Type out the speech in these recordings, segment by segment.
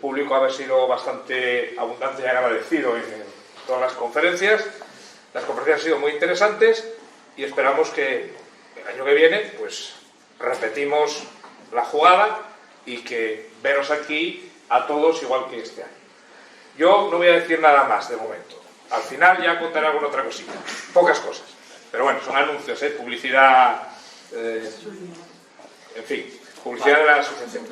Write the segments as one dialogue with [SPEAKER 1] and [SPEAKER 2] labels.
[SPEAKER 1] público haber sido bastante abundante y agradecido en todas las conferencias. Las conferencias han sido muy interesantes y esperamos que el año que viene pues repetimos la jugada y que veros aquí a todos igual que este año. Yo no voy a decir nada más de momento. Al final ya contaré alguna otra cosita. Pocas cosas. Pero bueno, son anuncios, publicidad... en fin, publicidad de la asociación.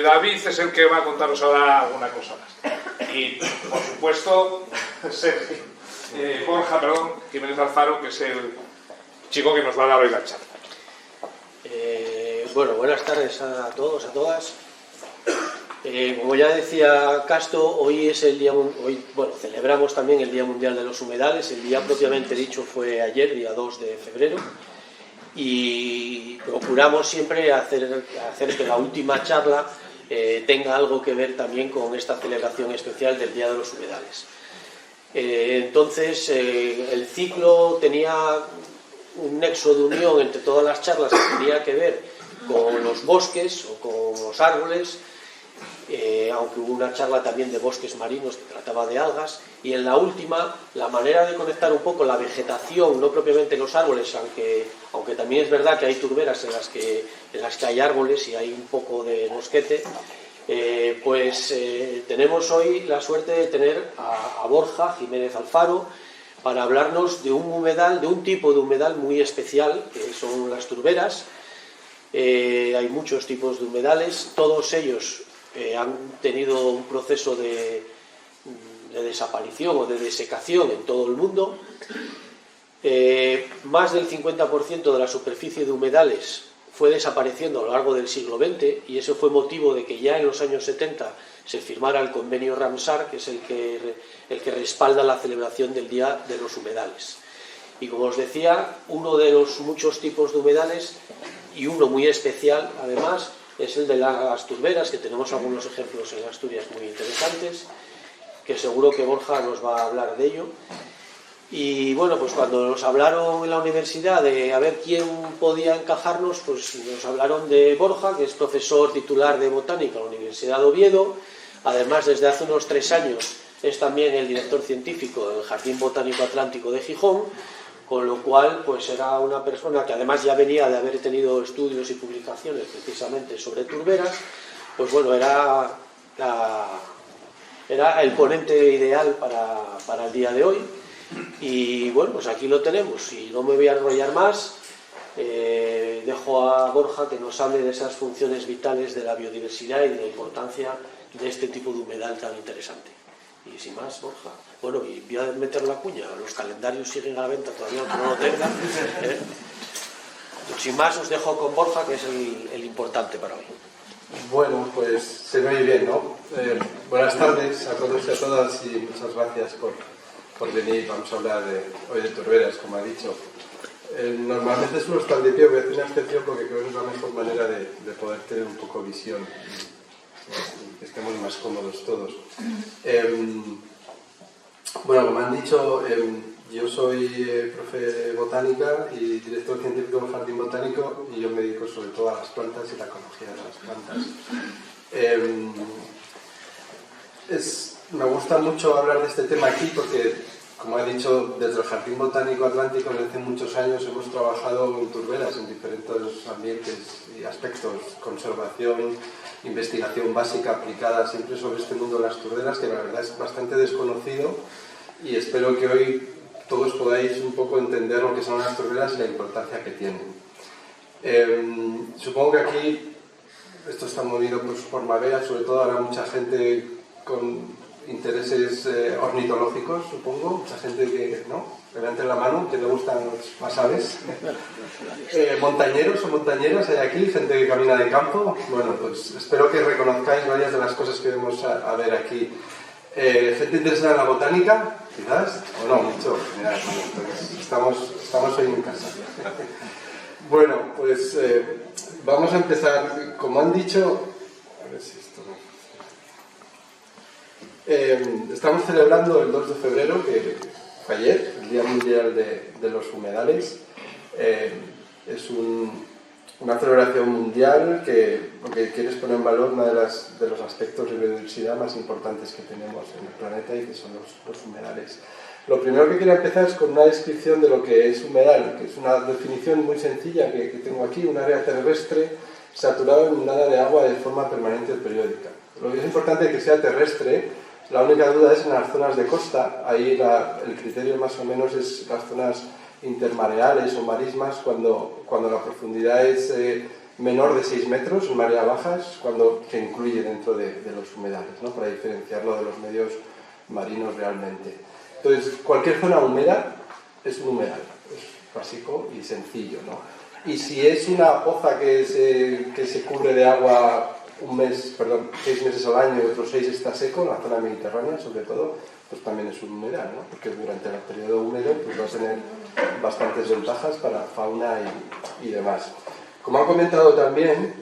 [SPEAKER 1] David es el que va a contaros ahora alguna cosa más. Y, por supuesto, Borja Jiménez Alfaro, que es el chico que nos va a dar hoy la charla.
[SPEAKER 2] Bueno, buenas tardes a todos, a todas. Como ya decía Casto, hoy es el día, celebramos también el Día Mundial de los Humedales. El día propiamente dicho fue ayer, día 2 de febrero, y procuramos siempre hacer que la última charla tenga algo que ver también con esta celebración especial del Día de los Humedales. Entonces, el ciclo tenía un nexo de unión entre todas las charlas que tenía que ver con los bosques o con los árboles, aunque hubo una charla también de bosques marinos que trataba de algas, y en la última la manera de conectar un poco la vegetación, no propiamente los árboles, aunque también es verdad que hay turberas en las que hay árboles y hay un poco de bosquete, tenemos hoy la suerte de tener a Borja Jiménez Alfaro para hablarnos de un humedal, de un tipo de humedal muy especial, que son las turberas. Hay muchos tipos de humedales, todos ellos han tenido un proceso de desaparición o de desecación en todo el mundo. Más del 50% de la superficie de humedales fue desapareciendo a lo largo del siglo XX, y eso fue motivo de que ya en los años 70 se firmara el convenio Ramsar, que es el que respalda la celebración del Día de los Humedales. Y como os decía, uno de los muchos tipos de humedales, y uno muy especial además, es el de las turberas, que tenemos algunos ejemplos en Asturias muy interesantes, que seguro que Borja nos va a hablar de ello. Y bueno, pues cuando nos hablaron en la universidad de a ver quién podía encajarnos, pues nos hablaron de Borja, que es profesor titular de botánica en la Universidad de Oviedo. Además, desde hace unos 3 años es también el director científico del Jardín Botánico Atlántico de Gijón, con lo cual pues era una persona que además ya venía de haber tenido estudios y publicaciones precisamente sobre turberas. Pues bueno, era el ponente ideal para el día de hoy. Y bueno, pues aquí lo tenemos, y no me voy a enrollar más. Dejo a Borja que nos hable de esas funciones vitales de la biodiversidad y de la importancia de este tipo de humedal tan interesante. Y sin más, Borja. Bueno, y voy a meter la cuña, los calendarios siguen a la venta todavía, aunque no lo tengan. Sin más, os dejo con Borja, que es el importante para hoy.
[SPEAKER 3] Bueno, pues se me oye bien, ¿no? Buenas tardes a todos y a todas, y muchas gracias por venir. Vamos a hablar hoy de turberas, como ha dicho. Normalmente suelo estar de pie, voy a hacer una excepción porque creo que es la mejor manera de poder tener un poco visión, que estemos más cómodos todos. Bueno, como han dicho, yo soy profe de botánica y director científico del Jardín Botánico, y yo me dedico sobre todo a las plantas y la ecología de las plantas. Me gusta mucho hablar de este tema aquí porque, como he dicho, desde el Jardín Botánico Atlántico desde hace muchos años hemos trabajado en turberas en diferentes ambientes y aspectos: conservación, investigación básica aplicada siempre sobre este mundo de las turberas, que la verdad es bastante desconocido, y espero que hoy todos podáis un poco entender lo que son las turberas y la importancia que tienen. Supongo que aquí esto está movido por su forma bella, sobre todo habrá mucha gente con intereses ornitológicos, supongo, mucha gente que, ¿no?, levanten la mano, que le gustan las aves. Montañeros o montañeras hay aquí, gente que camina de campo. Bueno, pues espero que reconozcáis varias de las cosas que vamos a ver aquí. Gente interesada en la botánica, quizás, o no, mucho. Mirad, pues estamos hoy en casa. Bueno, pues vamos a empezar. Como han dicho, a ver si esto no. Estamos celebrando el 2 de febrero, que fue ayer, el Día Mundial de los Humedales. Es un una celebración mundial porque quieres poner en valor uno de los aspectos de biodiversidad más importantes que tenemos en el planeta y que son los humedales. Lo primero que quería empezar es con una descripción de lo que es humedal, que es una definición muy sencilla que tengo aquí: un área terrestre saturada o inundada de agua de forma permanente o periódica. Lo que es importante es que sea terrestre. La única duda es en las zonas de costa. Ahí el criterio más o menos es las zonas intermareales o marismas, cuando la profundidad es menor de 6 metros, en marea baja, es cuando se incluye dentro de los humedales, ¿no? Para diferenciarlo de los medios marinos realmente. Entonces, cualquier zona húmeda es un humedal, es básico y sencillo, ¿no? Y si es una poza que se cubre de agua 6 meses al año y otros 6 está seco, en la zona mediterránea sobre todo, pues también es un humedal, ¿no? Porque durante el periodo húmedo pues va a tener bastantes ventajas para fauna y demás. Como han comentado también,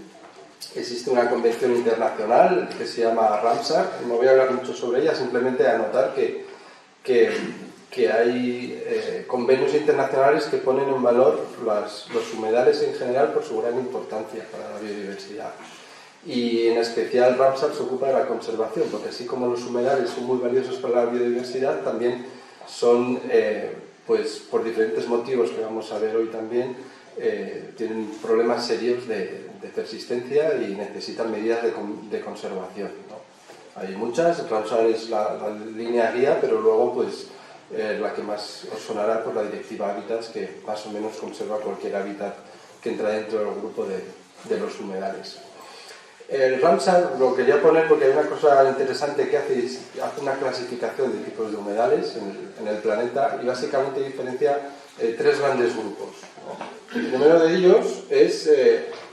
[SPEAKER 3] existe una convención internacional que se llama Ramsar. No voy a hablar mucho sobre ella, simplemente anotar que hay convenios internacionales que ponen en valor los humedales en general por su gran importancia para la biodiversidad. Y en especial Ramsar se ocupa de la conservación, porque así como los humedales son muy valiosos para la biodiversidad, también son, pues por diferentes motivos que vamos a ver hoy también, tienen problemas serios de persistencia y necesitan medidas de conservación, ¿no? Hay muchas. Ramsar es la línea guía, pero luego pues la que más os sonará por la Directiva Hábitats, que más o menos conserva cualquier hábitat que entra dentro del grupo de los humedales. El Ramsar lo quería poner porque hay una cosa interesante que hace una clasificación de tipos de humedales en el planeta y básicamente diferencia 3 grandes grupos, ¿no? El primero de ellos es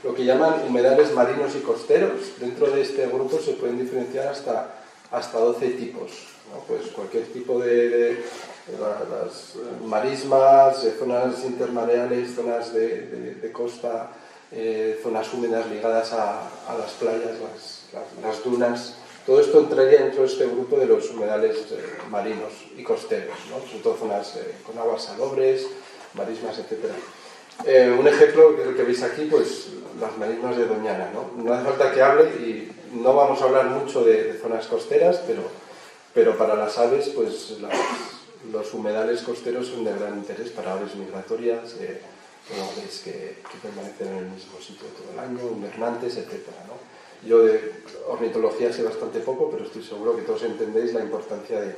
[SPEAKER 3] lo que llaman humedales marinos y costeros. Dentro de este grupo se pueden diferenciar hasta 12 tipos, ¿no? Pues cualquier tipo de las marismas, zonas intermareales, zonas de costa, zonas húmedas ligadas a las playas, las dunas. Todo esto entraría dentro de este grupo de los humedales marinos y costeros, ¿no? Sobre todo zonas con aguas salobres, marismas, etc. Un ejemplo que es el que veis aquí, pues las marismas de Doñana, ¿no? No hace falta que hable y no vamos a hablar mucho de zonas costeras, pero para las aves, pues los humedales costeros son de gran interés para aves migratorias, aves que permanecen en el mismo sitio todo el año, invernantes, etc., ¿no? Yo de ornitología sé bastante poco, pero estoy seguro que todos entendéis la importancia de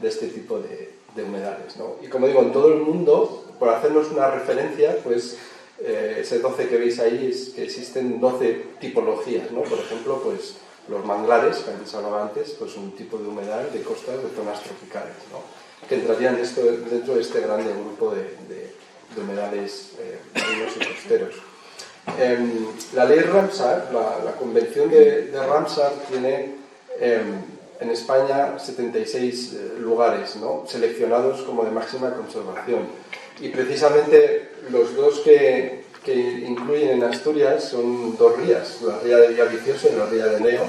[SPEAKER 3] este tipo de humedales, ¿no? Y como digo, en todo el mundo, por hacernos una referencia, pues ese 12 que veis ahí es que existen 12 tipologías, ¿no? Por ejemplo, pues los manglares, que antes hablaba antes, pues un tipo de humedal de costas de zonas tropicales, ¿no? Que entrarían dentro de este grande grupo de humedales marinos y costeros. La ley Ramsar, la convención de Ramsar tiene en España 76 lugares, ¿no? Seleccionados como de máxima conservación. Y precisamente los dos que incluyen en Asturias son 2 rías, la ría de Villaviciosa y la ría de Neo,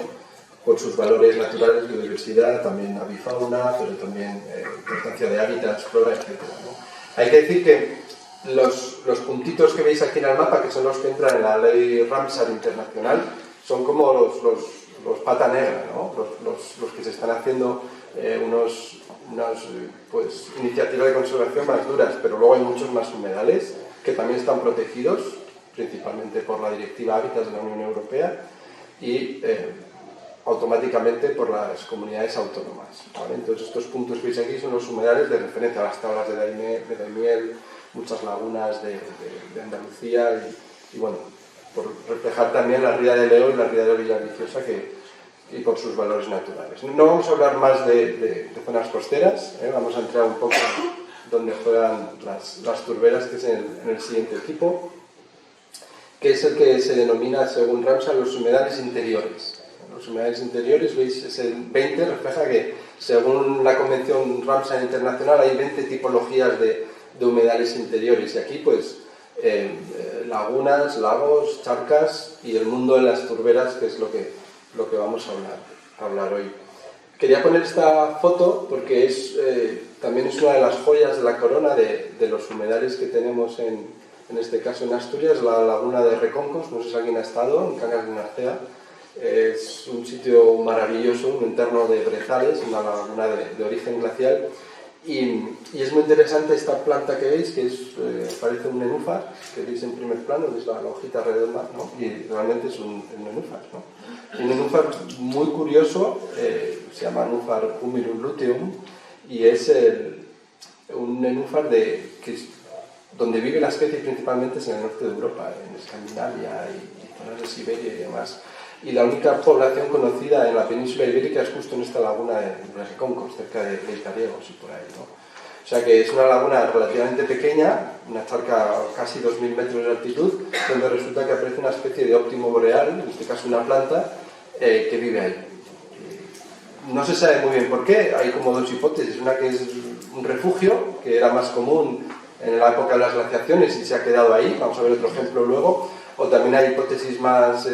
[SPEAKER 3] por sus valores naturales, biodiversidad, también avifauna, pero también importancia de hábitats, flora, etc., ¿no? Hay que decir que los puntitos que veis aquí en el mapa, que son los que entran en la ley Ramsar internacional, son como los pata negra, ¿no? Los que se están haciendo unas pues, iniciativas de conservación más duras, pero luego hay muchos más humedales que también están protegidos, principalmente por la Directiva Hábitats de la Unión Europea y automáticamente por las comunidades autónomas, ¿vale? Entonces estos puntos que veis aquí son los humedales de referencia a las tablas de Daimiel, muchas lagunas de Andalucía y bueno, por reflejar también la ría de Leo y la ría de Villaviciosa y por sus valores naturales. No vamos a hablar más de zonas costeras, vamos a entrar un poco donde juegan las turberas, que es en el siguiente tipo, que es el que se denomina, según Ramsar, los humedales interiores. Los humedales interiores, veis, es el 20, refleja que según la Convención Ramsar Internacional hay 20 tipologías de humedales interiores, y aquí pues lagunas, lagos, charcas y el mundo de las turberas, que es lo que vamos a hablar hoy. Quería poner esta foto porque también es una de las joyas de la corona de los humedales que tenemos en en este caso en Asturias, la laguna de Reconcos, no sé si alguien ha estado, en Cangas de Narcea. Es un sitio maravilloso, un entorno de brezales, una laguna de origen glacial. Y es muy interesante esta planta que veis, que parece un nenúfar, que veis en primer plano, veis la hojita redonda, ¿no? Y realmente es un nenúfar, ¿no? Un nenúfar muy curioso, se llama Nenúfar humirum luteum, y es un nenúfar donde vive la especie principalmente es en el norte de Europa, en Escandinavia y zonas de Siberia y demás. Y la única población conocida en la península ibérica es justo en esta laguna de Reconcos, cerca de Izariegos y por ahí, ¿no? O sea que es una laguna relativamente pequeña, una charca casi 2000 metros de altitud, donde resulta que aparece una especie de óptimo boreal, en este caso una planta, que vive ahí. No se sabe muy bien por qué, hay como dos hipótesis, una que es un refugio, que era más común en la época de las glaciaciones y se ha quedado ahí, vamos a ver otro ejemplo luego, o también hay hipótesis más,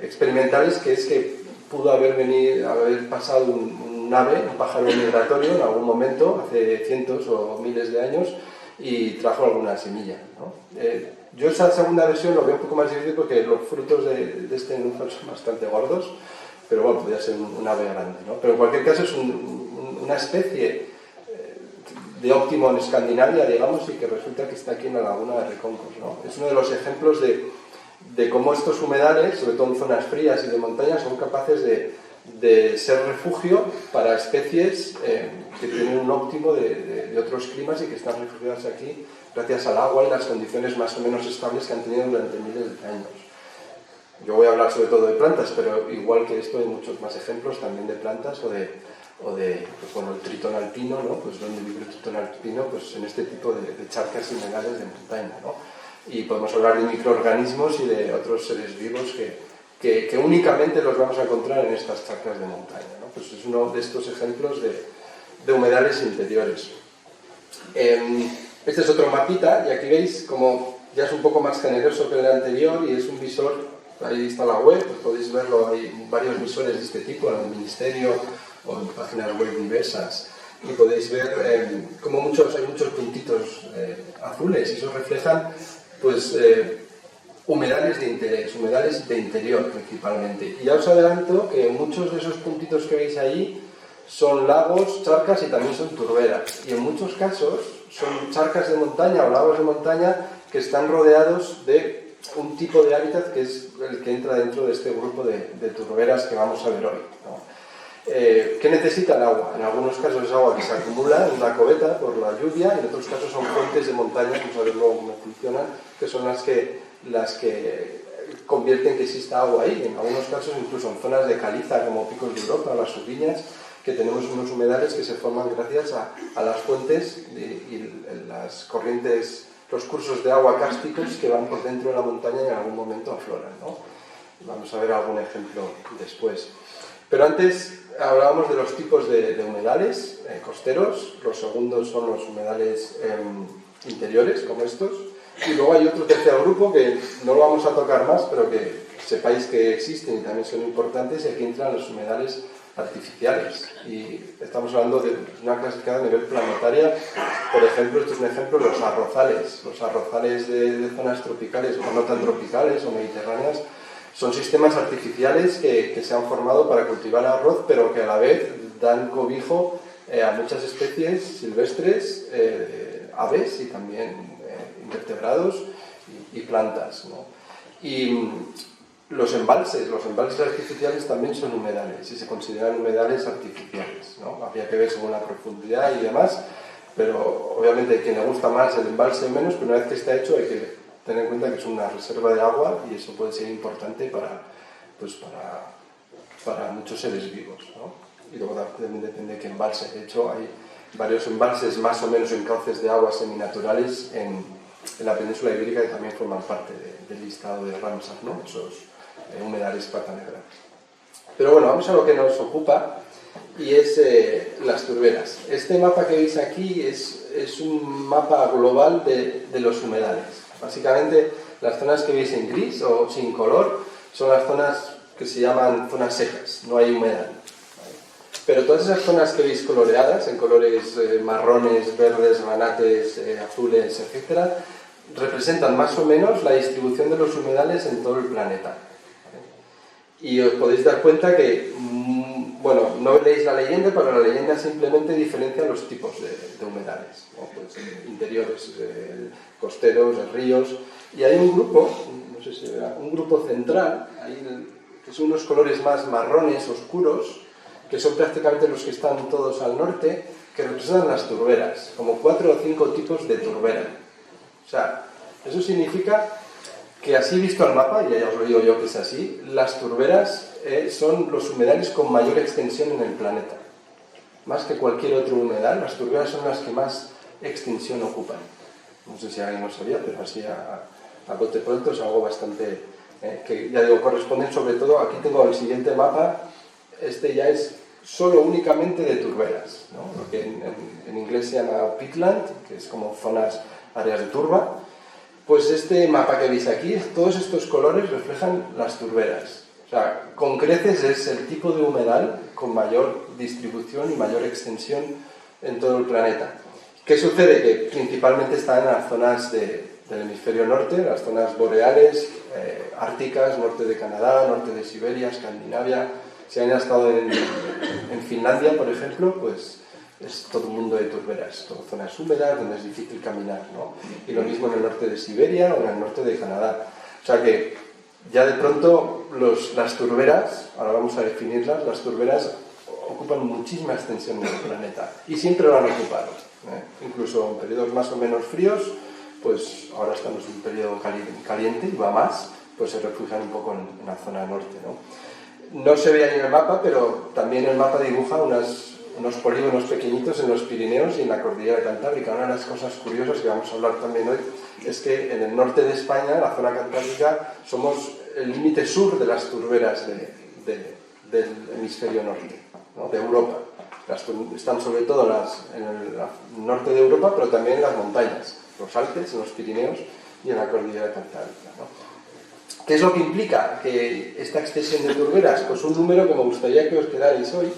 [SPEAKER 3] experimentales, que es que pudo haber pasado un ave, un pájaro migratorio en algún momento, hace cientos o miles de años, y trajo alguna semilla, ¿no? Yo esa segunda versión lo veo un poco más difícil porque los frutos de este nenúfar son bastante gordos, pero bueno, podría ser un ave grande, ¿no? Pero en cualquier caso es una especie de óptimo en Escandinavia, digamos, y que resulta que está aquí en la laguna de Reconcos, ¿no? Es uno de los ejemplos de cómo estos humedales, sobre todo en zonas frías y de montaña, son capaces de ser refugio para especies que tienen un óptimo de otros climas y que están refugiadas aquí gracias al agua y las condiciones más o menos estables que han tenido durante miles de años. Yo voy a hablar sobre todo de plantas, pero igual que esto hay muchos más ejemplos también de plantas o de pues bueno, el tritón alpino, ¿no? Pues donde vive el tritón alpino, pues en este tipo de charcas y humedales de montaña, ¿no? Y podemos hablar de microorganismos y de otros seres vivos que únicamente los vamos a encontrar en estas charcas de montaña, ¿no? Pues es uno de estos ejemplos de humedales interiores. Este es otro mapita, y aquí veis como ya es un poco más generoso que el anterior y es un visor, ahí está la web, pues podéis verlo, hay varios visores de este tipo en el Ministerio o en páginas web diversas, y podéis ver como hay muchos puntitos azules, y eso reflejan pues humedales de interés, humedales de interior principalmente. Y ya os adelanto que muchos de esos puntitos que veis ahí son lagos, charcas y también son turberas. Y en muchos casos son charcas de montaña o lagos de montaña que están rodeados de un tipo de hábitat que es el que entra dentro de este grupo de turberas que vamos a ver hoy, ¿no? ¿Qué necesita el agua? En algunos casos es agua que se acumula en una cubeta por la lluvia, y en otros casos son fuentes de montaña, vamos a ver luego cómo funcionan, que son las que convierten que exista agua ahí. En algunos casos incluso en zonas de caliza como Picos de Europa o las Subiñas, que tenemos unos humedales que se forman gracias a las fuentes y las corrientes, los cursos de agua cársticos que van por dentro de la montaña y en algún momento afloran, ¿no? Vamos a ver algún ejemplo después. Pero antes hablábamos de los tipos de humedales costeros, los segundos son los humedales interiores, como estos, y luego hay otro tercer grupo que no lo vamos a tocar más, pero que sepáis que existen y también son importantes, y aquí entran los humedales artificiales, y estamos hablando de una clasificada a nivel planetaria. Por ejemplo, esto es un ejemplo, los arrozales de zonas tropicales o no tan tropicales o mediterráneas. Son sistemas artificiales que se han formado para cultivar arroz, pero que a la vez dan cobijo a muchas especies silvestres, aves y también invertebrados y plantas, ¿no? Y los embalses artificiales también son humedales y se consideran humedales artificiales, ¿no? Habría que ver según la profundidad y demás, pero obviamente a quien le gusta más el embalse o menos, pero una vez que está hecho hay que tener en cuenta que es una reserva de agua y eso puede ser importante para muchos seres vivos, ¿no? Y luego también depende de qué embalse. De hecho, hay varios embalses más o menos en cauces de aguas seminaturales en la península ibérica que también forman parte del listado de Ramsar, ¿no? Esos humedales pata negra. Pero bueno, vamos a lo que nos ocupa, y es las turberas. Este mapa que veis aquí es un mapa global de los humedales. Básicamente, las zonas que veis en gris o sin color son las zonas que se llaman zonas secas, no hay humedal. Pero todas esas zonas que veis coloreadas, en colores marrones, verdes, granates, azules, etc., representan más o menos la distribución de los humedales en todo el planeta. Y os podéis dar cuenta que, bueno, no leéis la leyenda, pero la leyenda simplemente diferencia los tipos de humedales, ¿no? Pues, interiores, costeros, ríos, y hay un grupo, no sé si verá, un grupo central, ahí, que son unos colores más marrones, oscuros, que son prácticamente los que están todos al norte, que representan las turberas, como 4 o 5 tipos de turbera. O sea, eso significa que así visto al mapa, y ya os lo digo yo que es así, las turberas son los humedales con mayor extensión en el planeta. Más que cualquier otro humedal, las turberas son las que más extensión ocupan. No sé si alguien lo sabía, pero así a bote pronto es algo bastante... que ya digo, corresponden sobre todo, aquí tengo el siguiente mapa, este ya es solo únicamente de turberas, ¿no? Lo que en inglés se llama peatland, que es como zonas, áreas de turba. Pues este mapa que veis aquí, todos estos colores reflejan las turberas. O sea, con creces es el tipo de humedal con mayor distribución y mayor extensión en todo el planeta. ¿Qué sucede? Que principalmente están en las zonas del hemisferio norte, las zonas boreales, árticas, norte de Canadá, norte de Siberia, Escandinavia. Si han estado en Finlandia, por ejemplo, pues es todo un mundo de turberas, todo zonas húmedas donde es difícil caminar, ¿no? Y lo mismo en el norte de Siberia o en el norte de Canadá. O sea que ya de pronto las turberas, ahora vamos a definirlas, las turberas ocupan muchísima extensión en el planeta y siempre lo han ocupado, incluso en periodos más o menos fríos, pues ahora estamos en un periodo caliente y va más, pues se refugian un poco en la zona norte, ¿no? No se ve ahí en el mapa, pero también el mapa dibuja unos polígonos pequeñitos en los Pirineos y en la cordillera cantábrica. Una de las cosas curiosas que vamos a hablar también hoy es que en el norte de España, la zona cantábrica, somos el límite sur de las turberas del hemisferio norte, ¿no? De Europa. Están sobre todo en el norte de Europa, pero también en las montañas, los Alpes, en los Pirineos y en la cordillera cantábrica, ¿no? ¿Qué es lo que implica que esta extensión de turberas? Pues un número que me gustaría que os quedarais hoy,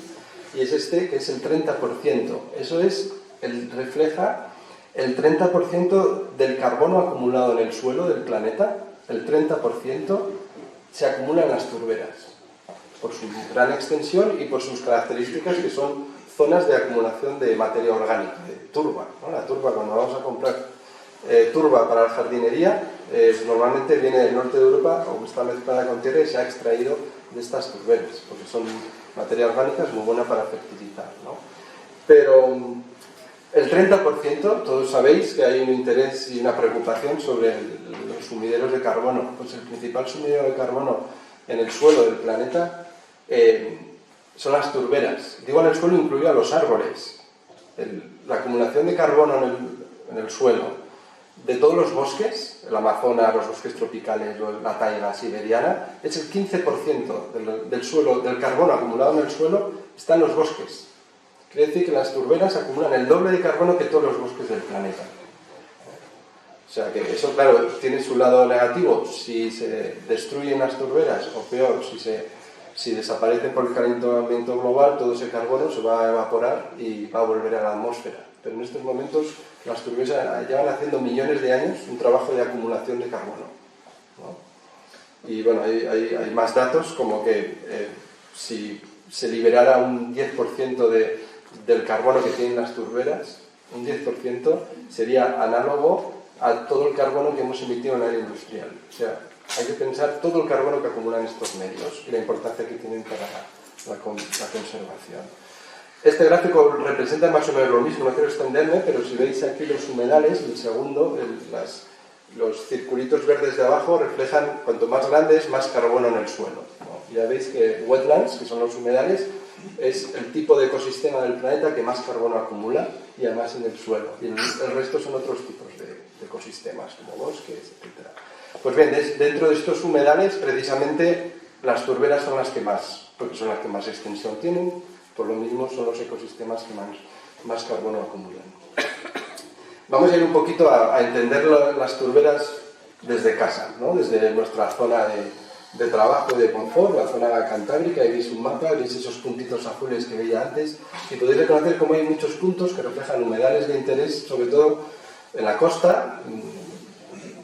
[SPEAKER 3] y es este, que es el 30%. Eso refleja el 30% del carbono acumulado en el suelo del planeta. El 30% se acumula en las turberas, por su gran extensión y por sus características, que son zonas de acumulación de materia orgánica, de turba, ¿no? La turba, cuando vamos a comprar turba para la jardinería, normalmente viene del norte de Europa o está mezclada con tierra y se ha extraído de estas turberas, porque son materia orgánica, es muy buena para fertilizar, ¿no? Pero el 30%, todos sabéis que hay un interés y una preocupación sobre los sumideros de carbono. Pues el principal sumidero de carbono en el suelo del planeta son las turberas. Digo en el suelo, incluido a los árboles. La acumulación de carbono en el suelo de todos los bosques, el Amazonas, los bosques tropicales, la taiga siberiana, es el 15% del suelo, del carbono acumulado en el suelo, está en los bosques. Quiere decir que las turberas acumulan el doble de carbono que todos los bosques del planeta. O sea que eso, claro, tiene su lado negativo si se destruyen las turberas, o peor, si desaparecen por el calentamiento global, todo ese carbono se va a evaporar y va a volver a la atmósfera. Pero en estos momentos las turberas llevan haciendo millones de años un trabajo de acumulación de carbono, ¿no? Y bueno, hay más datos, como que si se liberara un 10% del carbono que tienen las turberas, un 10% sería análogo a todo el carbono que hemos emitido en el área industrial. O sea, hay que pensar todo el carbono que acumulan estos medios y la importancia que tienen para la conservación. Este gráfico representa más o menos lo mismo, no quiero extenderme, pero si veis aquí los humedales, el segundo, los circulitos verdes de abajo reflejan, cuanto más grandes, más carbono en el suelo, ¿no? Ya veis que wetlands, que son los humedales, es el tipo de ecosistema del planeta que más carbono acumula y además en el suelo. Y el resto son otros tipos de ecosistemas, como bosques, etc. Pues bien, dentro de estos humedales, precisamente, las turberas son las que más, porque son las que más extensión tienen. Por lo mismo son los ecosistemas que más carbono acumulan. Vamos a ir un poquito a entender las turberas desde casa, ¿no? Desde nuestra zona de trabajo, de confort, la zona cantábrica, y veis un mapa, veis esos puntitos azules que veía antes, y podéis reconocer cómo hay muchos puntos que reflejan humedales de interés, sobre todo en la costa,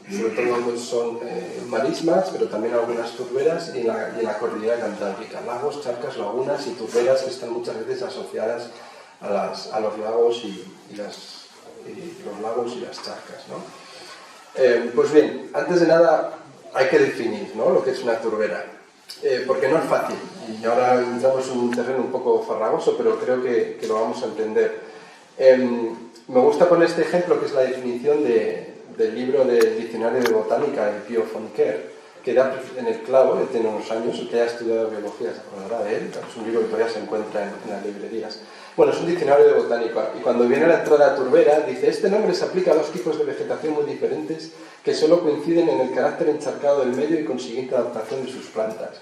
[SPEAKER 3] sobre todo pues, son marismas, pero también algunas turberas, y en la cordillera cantábrica, lagos, charcas, lagunas y turberas que están muchas veces asociadas a los lagos y los lagos y las charcas, ¿no? Pues bien, antes de nada hay que definir, ¿no?, lo que es una turbera, porque no es fácil, y ahora entramos en un terreno un poco farragoso, pero creo que lo vamos a entender. Me gusta poner este ejemplo, que es la definición del libro del Diccionario de Botánica de Pío Fontquer, que da en el clavo, él tiene unos años, el que haya estudiado biología se acordará de él, es un libro que todavía se encuentra en las librerías. Bueno, es un diccionario de botánica, y cuando viene la entrada turbera, dice: este nombre se aplica a dos tipos de vegetación muy diferentes que solo coinciden en el carácter encharcado del medio y consiguiente adaptación de sus plantas.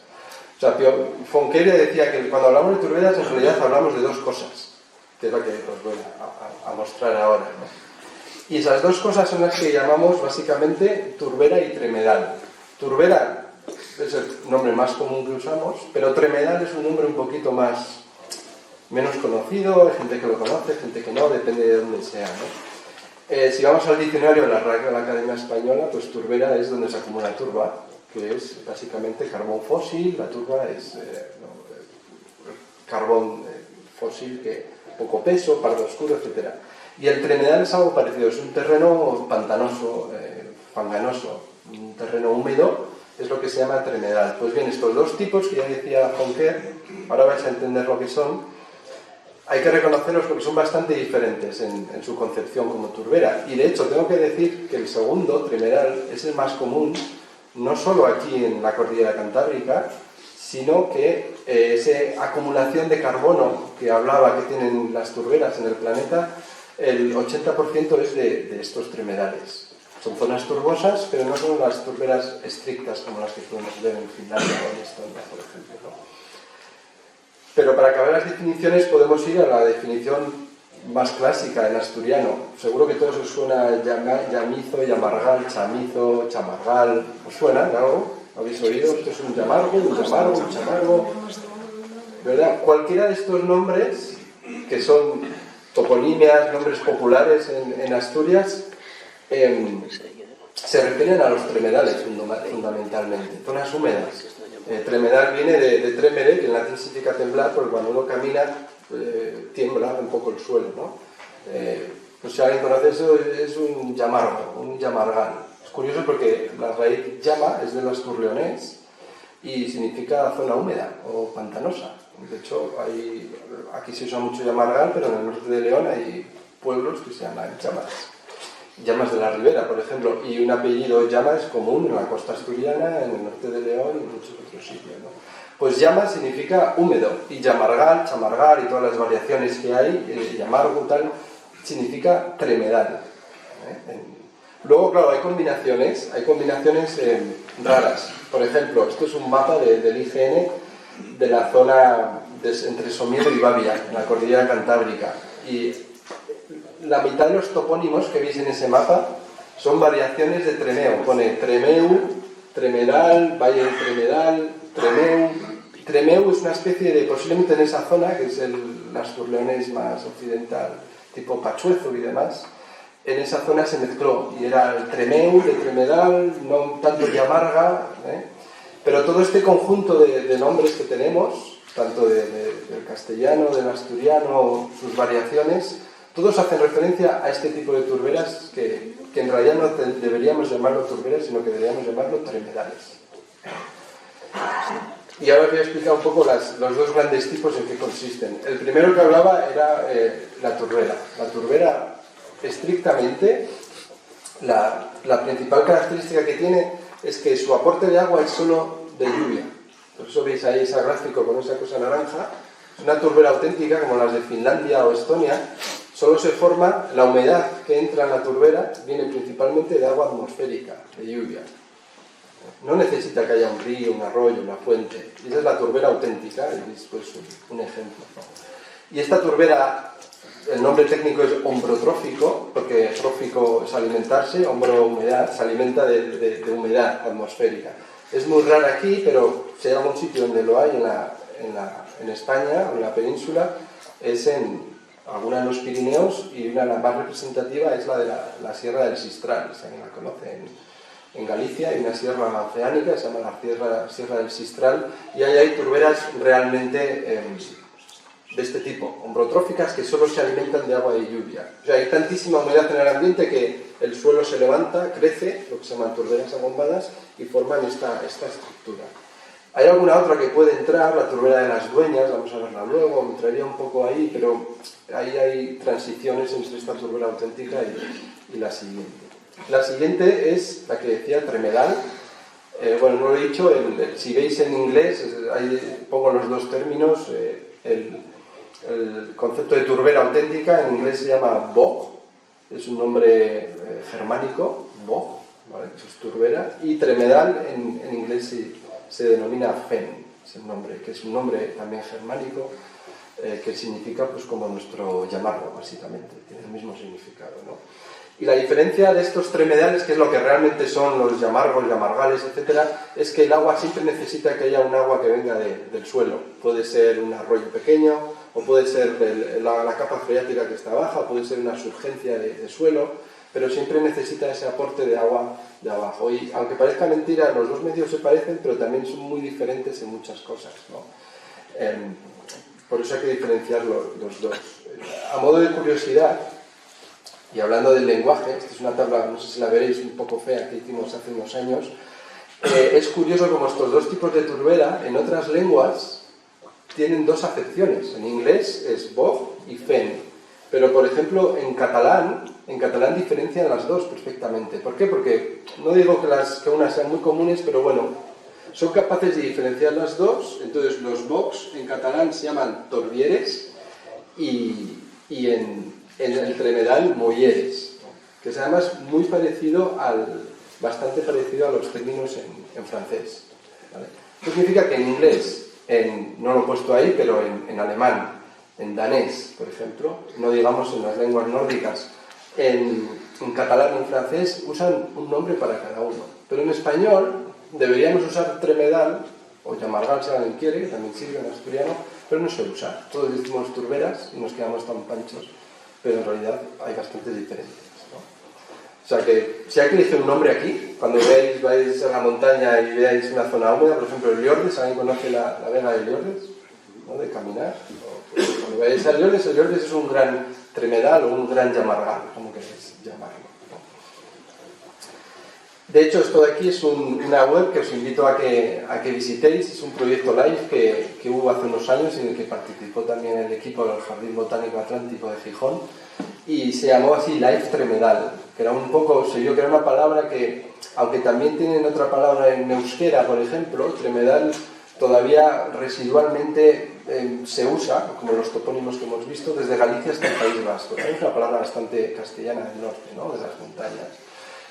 [SPEAKER 3] O sea, Pío Fontquer decía que cuando hablamos de turberas, en realidad hablamos de dos cosas, que es lo que os voy a mostrar ahora, ¿no? Y esas dos cosas son las que llamamos básicamente turbera y tremedal. Turbera es el nombre más común que usamos, pero tremedal es un nombre un poquito menos conocido, hay gente que lo conoce, gente que no, depende de dónde sea, ¿no? Si vamos al diccionario de la RAC de la Academia Española, pues turbera es donde se acumula turba, que es básicamente carbón fósil. La turba es carbón fósil, que poco peso, pardo oscuro, etc. Y el tremedal es algo parecido, es un terreno pantanoso, fanganoso, un terreno húmedo, es lo que se llama tremedal. Pues bien, estos dos tipos que ya decía Fontquer, ahora vais a entender lo que son. Hay que reconocerlos porque son bastante diferentes en su concepción como turbera. Y de hecho tengo que decir que el segundo, tremedal, es el más común, no solo aquí en la cordillera cantábrica, sino que esa acumulación de carbono que hablaba que tienen las turberas en el planeta, el 80% es de estos tremedales. Son zonas turbosas, pero no son las turberas estrictas como las que podemos ver en Finlandia o en Estonia, por ejemplo, ¿no? Pero para acabar las definiciones podemos ir a la definición más clásica en asturiano. Seguro que todos os suena llamizo, llamargal, chamizo, chamargal. ¿Os suena algo? ¿Habéis oído? Esto es un llamargo, un chamargo, ¿verdad? Cualquiera de estos nombres, que son toponimias, nombres populares en Asturias, se refieren a los tremedales fundamentalmente, zonas húmedas. Tremedal viene de tremere, que en latín significa temblar, porque cuando uno camina tiembla un poco el suelo, ¿no? Pues si alguien conoce eso, es un llamargo, un llamargal. Es curioso porque la raíz llama es del asturleonés y significa zona húmeda o pantanosa. De hecho, aquí se usa mucho llamargal, pero en el norte de León hay pueblos que se llaman Llamas de la Ribera, por ejemplo, y un apellido Llama es común en la costa asturiana, en el norte de León y en muchos otros sitios, ¿no? Pues Llama significa húmedo, y Llamargal, Chamargar y todas las variaciones que hay, Llamargo tal, significa tremedal. Luego, claro, hay combinaciones raras. Por ejemplo, esto es un mapa del IGN de la zona entre Somiedo y Bavia, en la cordillera cantábrica, y la mitad de los topónimos que veis en ese mapa son variaciones de tremeo. Pone Tremeu, Tremedal, Valle de Tremedal, Tremeu. Tremeu es una especie de, posiblemente en esa zona, que es el asturleonés más occidental, tipo Pachuezo y demás, en esa zona se mezcló y era el Tremeu de Tremedal, no tanto Llamarga, pero todo este conjunto de nombres que tenemos, tanto del castellano, del asturiano, sus variaciones, todos hacen referencia a este tipo de turberas que en realidad no deberíamos llamarlo turberas, sino que deberíamos llamarlo tremedales. Y ahora os voy a explicar un poco los dos grandes tipos en que consisten. El primero que hablaba era la turbera. La turbera, estrictamente, la principal característica que tiene es que su aporte de agua es solo de lluvia. Por eso veis ahí ese gráfico con esa cosa naranja. Es una turbera auténtica, como las de Finlandia o Estonia. Solo se forma, la humedad que entra en la turbera viene principalmente de agua atmosférica, de lluvia. No necesita que haya un río, un arroyo, una fuente. Esa es la turbera auténtica, y es pues un ejemplo. Y esta turbera, el nombre técnico es ombrotrófico, porque trófico es alimentarse, hombro humedad, se alimenta de humedad atmosférica. Es muy rara aquí, pero si hay algún sitio donde lo hay en España, o en la península, es en alguna de los Pirineos, y una de las más representativas es la de la Sierra del Sistral, si alguien la conoce, en Galicia. Hay una sierra oceánica, se llama la Sierra del Sistral, y ahí hay turberas realmente de este tipo, ombrotróficas, que solo se alimentan de agua de lluvia. O sea, hay tantísima humedad en el ambiente que el suelo se levanta, crece, lo que se llaman turberas abombadas, y forman esta estructura. Hay alguna otra que puede entrar, la turbera de las dueñas, vamos a verla luego, entraría un poco ahí, pero ahí hay transiciones entre esta turbera auténtica y la siguiente. La siguiente es la que decía tremedal. Bueno, no lo he dicho, si veis en inglés, ahí pongo los dos términos, el concepto de turbera auténtica en inglés se llama bog, es un nombre germánico, bog, ¿vale? Eso es turbera, y tremedal en inglés se denomina fen, es el nombre, que es un nombre también germánico, que significa pues como nuestro llamarlo, básicamente, tiene el mismo significado, ¿no? Y la diferencia de estos tremedales, que es lo que realmente son los llamargos, llamargales, etcétera, es que el agua siempre necesita que haya un agua que venga del suelo. Puede ser un arroyo pequeño, o puede ser la capa freática que está baja, puede ser una surgencia de suelo, pero siempre necesita ese aporte de agua de abajo. Y aunque parezca mentira, los dos medios se parecen, pero también son muy diferentes en muchas cosas, ¿no? Por eso hay que diferenciar los dos. A modo de curiosidad, y hablando del lenguaje, esta es una tabla, no sé si la veréis, un poco fea, que hicimos hace unos años. Es curioso como estos dos tipos de turbera, en otras lenguas, tienen dos acepciones. En inglés es bog y fen. Pero, por ejemplo, en catalán diferencian las dos perfectamente. ¿Por qué? Porque no digo que unas sean muy comunes, pero bueno, son capaces de diferenciar las dos. Entonces, los bogs en catalán se llaman torbieres y en el tremedal molleres, que es además muy parecido bastante parecido a los términos en francés, ¿vale? Esto significa que en inglés, no lo he puesto ahí, pero en alemán, en danés, por ejemplo, no digamos en las lenguas nórdicas, en catalán y en francés usan un nombre para cada uno. Pero en español deberíamos usar tremedal, o llamargal si alguien quiere, que también sirve en asturiano, pero no se usa. Todos decimos turberas y nos quedamos tan panchos, pero en realidad hay bastantes diferencias, ¿no? O sea que si hay que elegir un nombre aquí, cuando vais a la montaña y veáis una zona húmeda, por ejemplo el Liordes, ¿alguien conoce la vega de Liordes? ¿No? De caminar. Cuando vayáis a Liordes, el Liordes es un gran tremedal o un gran llamargal, como queréis llamarlo, ¿no? De hecho, esto de aquí es una web que os invito a que visitéis. Es un proyecto live que hubo hace unos años en el que participó también el equipo del Jardín Botánico Atlántico de Gijón, y se llamó así Live Tremedal, que era un poco, se vio que era una palabra que, aunque también tienen otra palabra en euskera, por ejemplo, tremedal todavía residualmente se usa, como los topónimos que hemos visto, desde Galicia hasta el País Vasco. Es una palabra bastante castellana del norte, ¿no? De las montañas.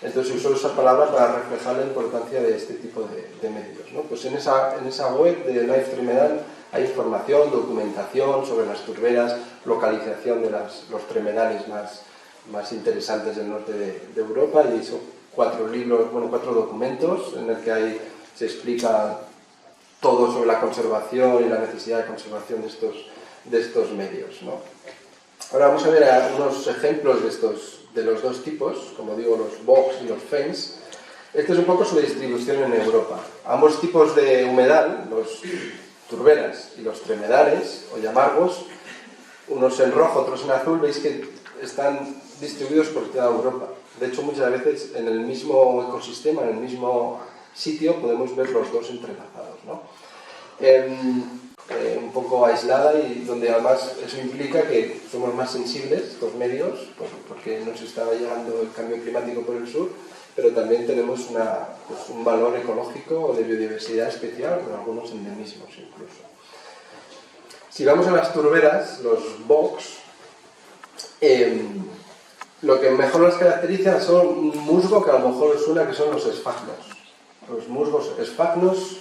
[SPEAKER 3] Entonces usó esa palabra para reflejar la importancia de este tipo de medios, ¿no? Pues en esa web de Live Tremedal hay información, documentación sobre las turberas, localización de los tremedales más interesantes del norte de Europa, y son 4 documentos en el que se explica todo sobre la conservación y la necesidad de conservación de estos medios, ¿no? Ahora vamos a ver unos ejemplos de los dos tipos, como digo, los bogs y los fens. Este es un poco su distribución en Europa. Ambos tipos de humedal, los turberas y los tremedales o llamargos, unos en rojo, otros en azul, veis que están distribuidos por toda Europa. De hecho, muchas veces en el mismo ecosistema, en el mismo sitio, podemos ver los dos entrelazados, ¿no? Un poco aislada, y donde además eso implica que somos más sensibles, estos medios, porque nos está llegando el cambio climático por el sur, pero también tenemos un valor ecológico o de biodiversidad especial, con algunos endemismos incluso. Si vamos a las turberas, los bogs, lo que mejor las caracteriza son un musgo que a lo mejor os suena, que son los esfagnos. Los musgos esfagnos,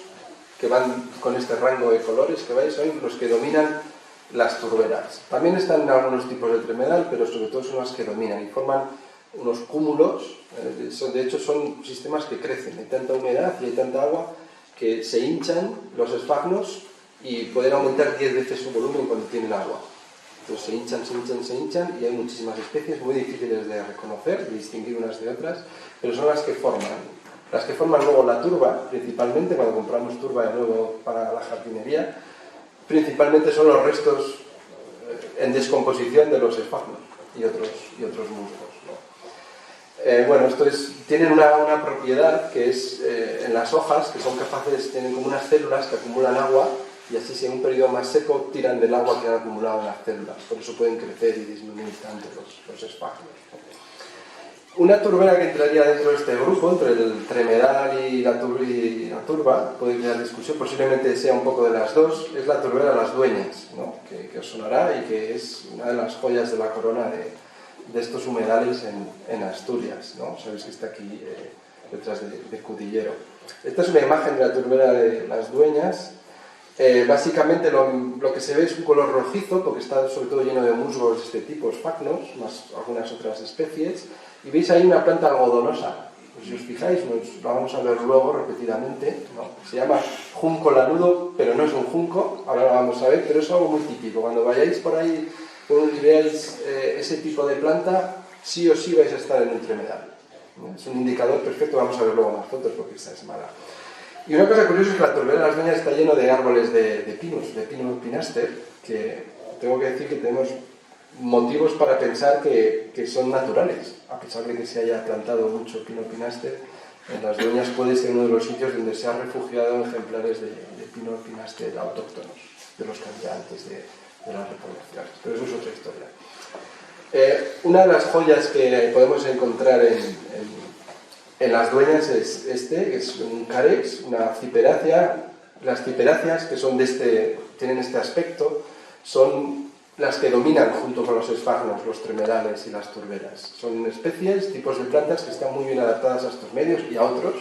[SPEAKER 3] que van con este rango de colores que veis, son los que dominan las turberas. También están algunos tipos de tremedal, pero sobre todo son las que dominan y forman unos cúmulos. De hecho son sistemas que crecen, hay tanta humedad y hay tanta agua que se hinchan los esfagnos y pueden aumentar 10 veces su volumen cuando tienen agua. Entonces se hinchan y hay muchísimas especies muy difíciles de reconocer, de distinguir unas de otras, pero son las que forman. Las que forman luego la turba, principalmente cuando compramos turba de nuevo para la jardinería, principalmente son los restos en descomposición de los esfagnos y otros musgos, ¿no? Bueno, tienen una propiedad que es en las hojas, que son capaces, tienen como unas células que acumulan agua y así si en un periodo más seco tiran del agua que han acumulado en las células. Por eso pueden crecer y disminuir tanto los esfagnos. Una turbera que entraría dentro de este grupo, entre el tremedal y la turba, puede crear discusión, posiblemente sea un poco de las dos, es la turbera Las Dueñas, ¿no? que os sonará y que es una de las joyas de la corona de estos humedales en Asturias, ¿no? Sabéis que está aquí detrás de Cudillero. Esta es una imagen de la turbera de Las Dueñas. Básicamente lo que se ve es un color rojizo, porque está sobre todo lleno de musgos de este tipo, esfagnos, más algunas otras especies, y veis ahí una planta algodonosa. Pues si os fijáis, lo vamos a ver luego repetidamente, ¿no? Se llama junco lanudo, pero no es un junco, ahora lo vamos a ver, pero es algo muy típico. Cuando vayáis por ahí y veáis ese tipo de planta, sí o sí vais a estar en un tremedal. Es un indicador perfecto, vamos a ver luego más fotos porque esta es mala. Y una cosa curiosa es que la turbera de Las Dueñas está lleno de árboles de pinus pinaster, que tengo que decir que tenemos motivos para pensar que son naturales, a pesar de que se haya plantado mucho pino pinaster. En Las Dueñas puede ser uno de los sitios donde se han refugiado ejemplares de pino pinaster autóctonos, de los que había antes de las repoblaciones, pero eso es otra historia. Una de las joyas que podemos encontrar en Las Dueñas es que es un carex, una ciperácea. Las ciperáceas, que tienen este aspecto, son las que dominan junto con los esfagnos, los tremedales y las turberas. Son especies, tipos de plantas que están muy bien adaptadas a estos medios y a otros,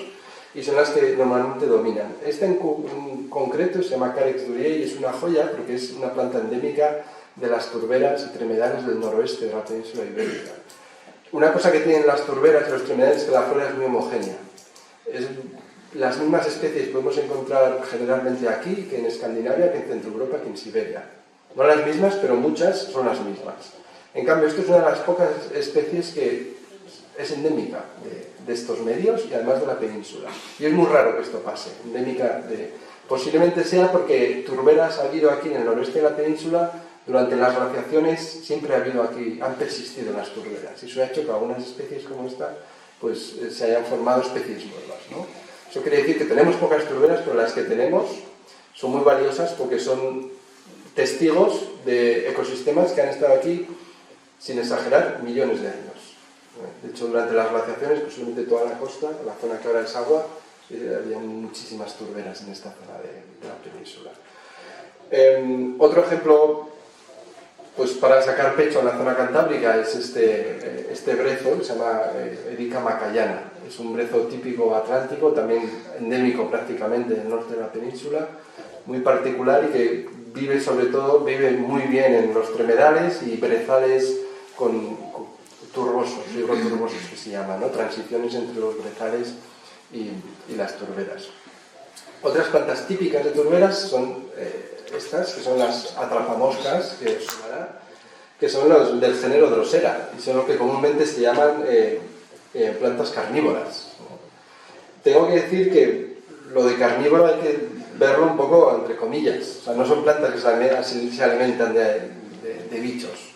[SPEAKER 3] y son las que normalmente dominan. Esta en concreto se llama Carex duriei y es una joya porque es una planta endémica de las turberas y tremedales del noroeste de la península ibérica. Una cosa que tienen las turberas y los tremedales es que la flora es muy homogénea. Las mismas especies podemos encontrar generalmente aquí, que en Escandinavia, que en Centro Europa, que en Siberia. No las mismas, pero muchas son las mismas. En cambio, esto es una de las pocas especies que es endémica de estos medios y además de la península. Y es muy raro que esto pase. Posiblemente sea porque turberas ha habido aquí en el noroeste de la península. Durante las glaciaciones siempre han persistido las turberas. Y eso ha hecho que algunas especies como esta pues, se hayan formado especies nuevas, ¿no? Eso quiere decir que tenemos pocas turberas, pero las que tenemos son muy valiosas porque son testigos de ecosistemas que han estado aquí, sin exagerar, millones de años. De hecho, durante las glaciaciones, posiblemente toda la costa, la zona que ahora es agua, había muchísimas turberas en esta zona de la península. Otro ejemplo, pues para sacar pecho en la zona cantábrica, es este brezo que se llama Erica macayana. Es un brezo típico atlántico, también endémico prácticamente del norte de la península, muy particular y que vive muy bien en los tremedales y brezales con turbosos, turbosos que se llaman, ¿no? Transiciones entre los brezales y las turberas. Otras plantas típicas de turberas son estas, que son las atrapamoscas, que os sonará, que son los del género Drosera, y son lo que comúnmente se llaman plantas carnívoras. Tengo que decir que lo de carnívoro hay que verlo un poco entre comillas. O sea, no son plantas que se alimentan de bichos.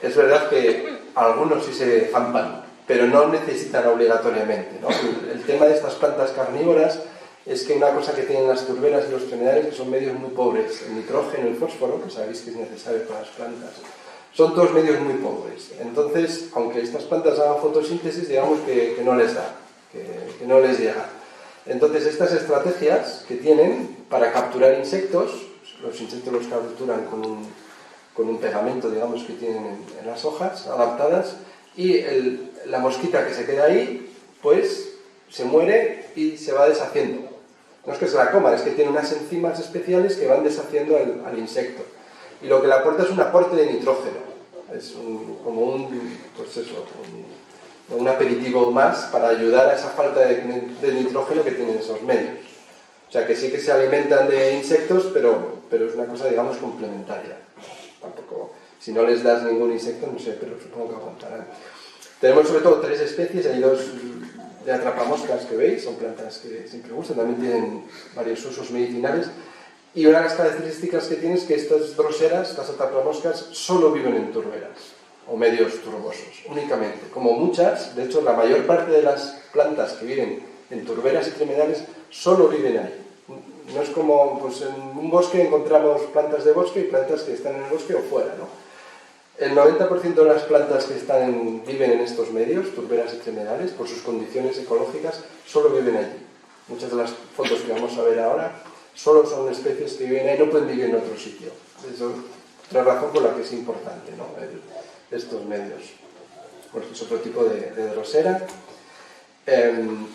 [SPEAKER 3] Es verdad que algunos sí se zampan, pero no necesitan obligatoriamente, ¿no? El tema de estas plantas carnívoras es que una cosa que tienen las turberas y los tremedales, que son medios muy pobres, el nitrógeno y el fósforo, que sabéis que es necesario para las plantas, son todos medios muy pobres. Entonces, aunque estas plantas hagan fotosíntesis, digamos que no les da, que no les llega. Entonces, estas estrategias que tienen para capturar insectos, los insectos los capturan con un pegamento, digamos, que tienen en las hojas adaptadas, y la mosquita que se queda ahí, pues se muere y se va deshaciendo. No es que se la coma, es que tiene unas enzimas especiales que van deshaciendo al insecto. Y lo que le aporta es un aporte de nitrógeno. Es como un aperitivo más para ayudar a esa falta de nitrógeno que tienen esos medios. O sea que sí que se alimentan de insectos, pero es una cosa, digamos, complementaria. Tampoco, si no les das ningún insecto, no sé, pero supongo que aguantarán. Tenemos sobre todo 3 especies, hay 2 de atrapamoscas que veis, son plantas que siempre gustan, también tienen varios usos medicinales. Y una de las características que tiene es que estas droseras, estas atrapamoscas, solo viven en turberas o medios turbosos, únicamente. Como muchas, de hecho la mayor parte de las plantas que viven en turberas y tremedales solo viven ahí. No es como, pues en un bosque encontramos plantas de bosque y plantas que están en el bosque o fuera, ¿no? El 90% de las plantas que viven en estos medios, turberas y tremedales, por sus condiciones ecológicas, solo viven allí. Muchas de las fotos que vamos a ver ahora solo son especies que viven ahí, no pueden vivir en otro sitio. Eso es otra razón por la que es importante, ¿no? Estos medios. Bueno, es otro tipo de drosera.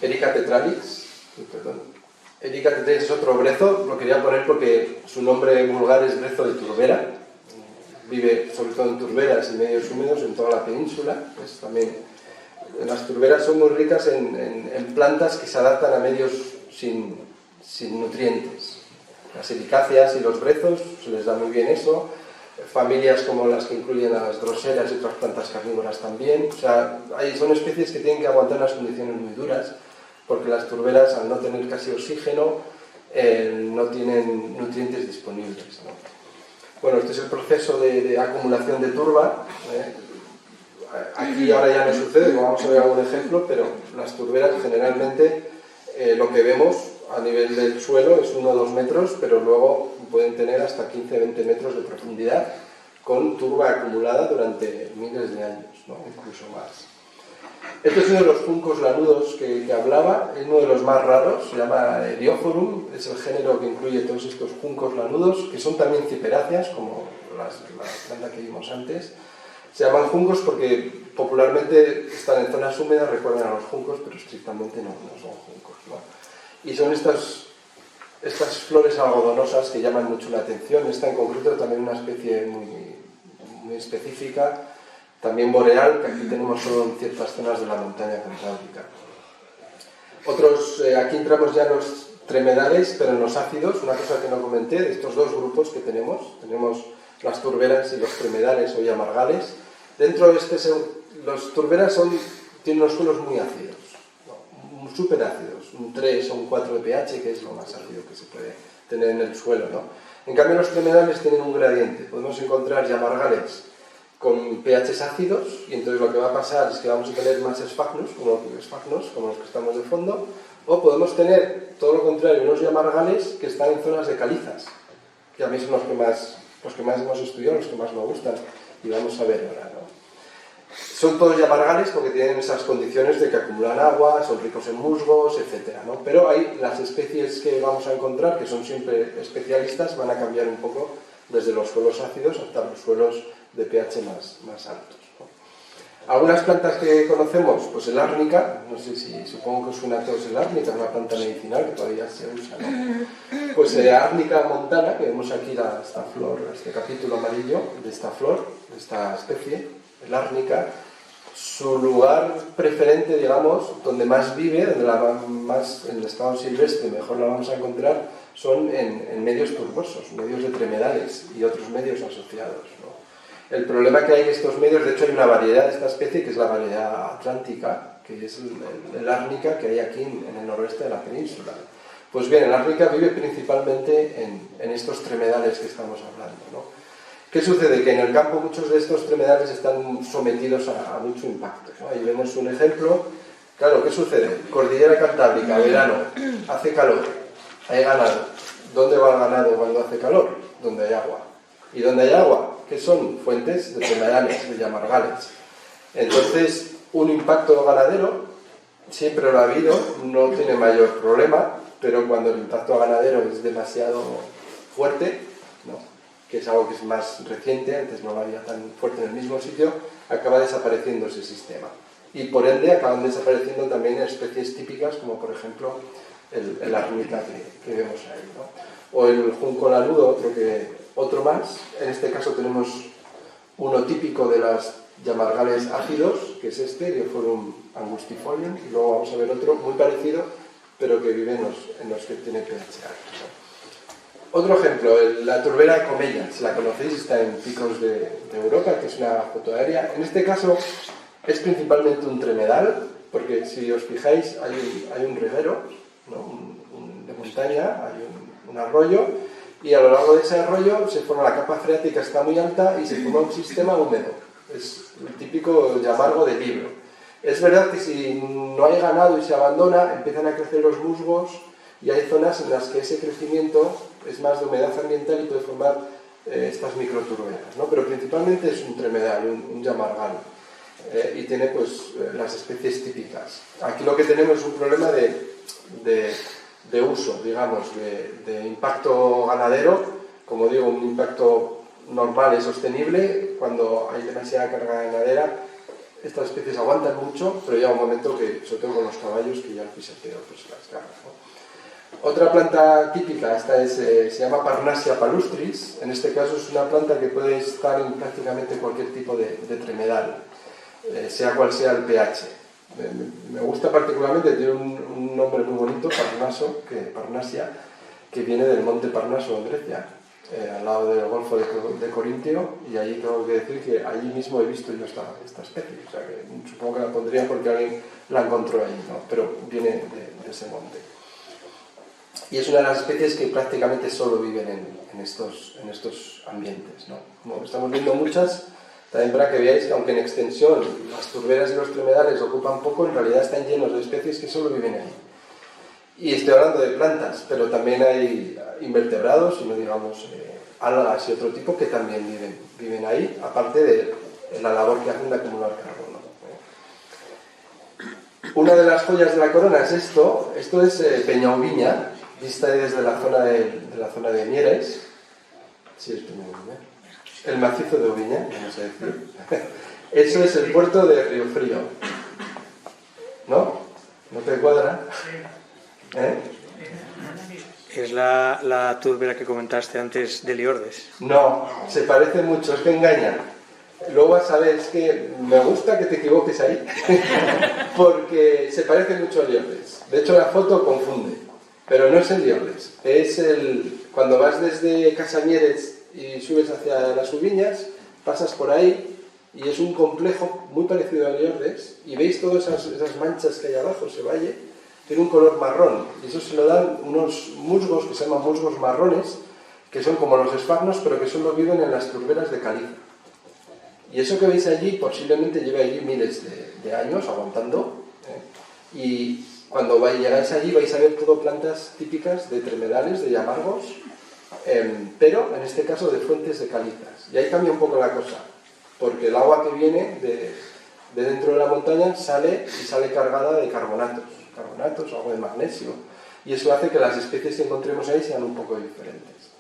[SPEAKER 3] Erica tetralix, perdón. Erica tetralix es otro brezo, lo quería poner porque su nombre vulgar es brezo de turbera. Vive sobre todo en turberas y medios húmedos en toda la península. Pues también, las turberas son muy ricas en plantas que se adaptan a medios sin nutrientes. Las ericáceas y los brezos se les da muy bien eso. Familias como las que incluyen a las droseras y otras plantas carnívoras también. O sea, son especies que tienen que aguantar unas condiciones muy duras, porque las turberas, al no tener casi oxígeno, no tienen nutrientes disponibles, ¿no? Bueno, este es el proceso de acumulación de turba. Aquí ahora ya no sucede, como vamos a ver algún ejemplo, pero las turberas generalmente lo que vemos a nivel del suelo es 1 o 2 metros, pero luego pueden tener hasta 15-20 metros de profundidad con turba acumulada durante miles de años, ¿no? Incluso más. Este es uno de los juncos lanudos que hablaba, es uno de los más raros, se llama Eriophorum, es el género que incluye todos estos juncos lanudos, que son también ciperáceas, como la planta que vimos antes. Se llaman juncos porque popularmente están en zonas húmedas, recuerdan a los juncos, pero estrictamente no son juncos, ¿no? Y son estas flores algodonosas que llaman mucho la atención. Esta en concreto también una especie muy específica, también boreal, que aquí tenemos solo en ciertas zonas de la montaña cantábrica. Aquí entramos ya en los tremedales, pero en los ácidos, una cosa que no comenté, de estos 2 grupos que tenemos las turberas y los tremedales o yamargales. Dentro de los turberas tienen unos suelos muy ácidos, ¿no? Súper ácidos, un 3 o un 4 de pH, que es lo más ácido que se puede tener en el suelo, ¿no? En cambio los tremedales tienen un gradiente, podemos encontrar yamargales con pHs ácidos, y entonces lo que va a pasar es que vamos a tener más esfagnos, como los que estamos de fondo, o podemos tener todo lo contrario, unos yamargales que están en zonas de calizas, que a mí son los que más hemos estudiado, los que más me gustan, y vamos a ver ahora, ¿no? Son todos yamargales porque tienen esas condiciones de que acumulan agua, son ricos en musgos, etc., ¿no? Pero hay las especies que vamos a encontrar, que son siempre especialistas, van a cambiar un poco desde los suelos ácidos hasta los suelos de pH más altos, ¿no? Algunas plantas que conocemos, pues el árnica, no sé si supongo que os suena a todos el árnica, una planta medicinal que todavía se usa, ¿no? Pues árnica montana, que vemos aquí esta flor, este capítulo amarillo de esta flor, de esta especie, el árnica, su lugar preferente, digamos, donde más vive, donde en el estado silvestre mejor la vamos a encontrar, son en medios turbosos, medios de tremedales y otros medios asociados, ¿no? El problema que hay en estos medios, de hecho hay una variedad de esta especie que es la variedad atlántica, que es el árnica que hay aquí en el noroeste de la península. Pues bien, el árnica vive principalmente en estos tremedales que estamos hablando, ¿no? ¿Qué sucede? Que en el campo muchos de estos tremedales están sometidos a mucho impacto, ¿no? Ahí vemos un ejemplo. Claro, ¿qué sucede? Cordillera Cantábrica, verano, hace calor, hay ganado. ¿Dónde va el ganado cuando hace calor? Donde hay agua. ¿Y donde hay agua? ¿Qué son? Fuentes de tremedales, de yamargales. Entonces, un impacto ganadero siempre lo ha habido, no tiene mayor problema, pero cuando el impacto ganadero es demasiado fuerte, ¿no?, que es algo que es más reciente, antes no lo había tan fuerte en el mismo sitio, acaba desapareciendo ese sistema. Y por ende acaban desapareciendo también especies típicas, como por ejemplo el árnica que vemos ahí, ¿no? O el junco lanudo, otro más. En este caso tenemos uno típico de las yamargales ácidos, que es este, Eriophorum angustifolium, y luego vamos a ver otro muy parecido, pero que vive en los que tiene pH alto, ¿no? Otro ejemplo, la turbera de Comella, si la conocéis, está en Picos de Europa, que es una foto aérea. En este caso es principalmente un tremedal, porque si os fijáis hay un reguero, ¿no? De montaña, hay un arroyo, y a lo largo de ese arroyo se forma la capa freática, está muy alta y se forma un sistema húmedo. Es el típico llamargo de libro. Es verdad que si no hay ganado y se abandona, empiezan a crecer los musgos y hay zonas en las que ese crecimiento es más de humedad ambiental y puede formar estas microturberas, ¿no? Pero principalmente es un tremedal, un llamargal, y tiene pues las especies típicas. Aquí lo que tenemos es un problema de uso, digamos, de impacto ganadero, como digo, un impacto normal y sostenible. Cuando hay demasiada carga ganadera, estas especies aguantan mucho, pero llega un momento que, sobre todo con los caballos, que ya el pisoteo pues las carga, ¿no? Otra planta típica, esta se llama Parnassia palustris. En este caso es una planta que puede estar en prácticamente cualquier tipo de tremedal, sea cual sea el pH. Me gusta particularmente, tiene un nombre muy bonito, Parnassia, que viene del monte Parnaso en Grecia, al lado del Golfo de Corintio, y allí tengo que decir que allí mismo he visto yo esta especie, o sea que supongo que la pondría porque alguien la encontró allí, ¿no? Pero viene de ese monte. Y es una de las especies que prácticamente solo viven en estos ambientes, ¿no? Como estamos viendo muchas, también para que veáis que aunque en extensión las turberas y los tremedales ocupan poco, en realidad están llenos de especies que solo viven ahí. Y estoy hablando de plantas, pero también hay invertebrados, y no digamos algas y otro tipo que también viven ahí, aparte de la labor que hacen de acumular carbono. Una de las joyas de la corona es esto es Peñauviña, vista desde la zona de Mieres. Sí, es Peñauviña. El macizo de Ubiña, vamos a decir. Eso es el puerto de Río Frío. ¿No? ¿No te cuadra? ¿Eh?
[SPEAKER 4] Es la turbera que comentaste antes de Liordes.
[SPEAKER 3] No, se parece mucho, es que engaña. Luego vas a ver, es que me gusta que te equivoques ahí, porque se parece mucho a Liordes. De hecho, la foto confunde, pero no es el Liordes. Es cuando vas desde Casamieres y subes hacia las Ubiñas, pasas por ahí y es un complejo muy parecido a Liordes, y veis todas esas manchas que hay abajo, ese valle, tiene un color marrón, y eso se lo dan unos musgos que se llaman musgos marrones, que son como los esfagnos, pero que solo viven en las turberas de caliza. Y eso que veis allí posiblemente lleva allí miles de años aguantando, y cuando llegáis allí vais a ver todo plantas típicas de tremedales, de llamargos, pero en este caso de fuentes de calizas. Y ahí cambia un poco la cosa, porque el agua que viene de dentro de la montaña sale cargada de carbonatos, agua de magnesio, y eso hace que las especies que encontremos ahí sean un poco diferentes.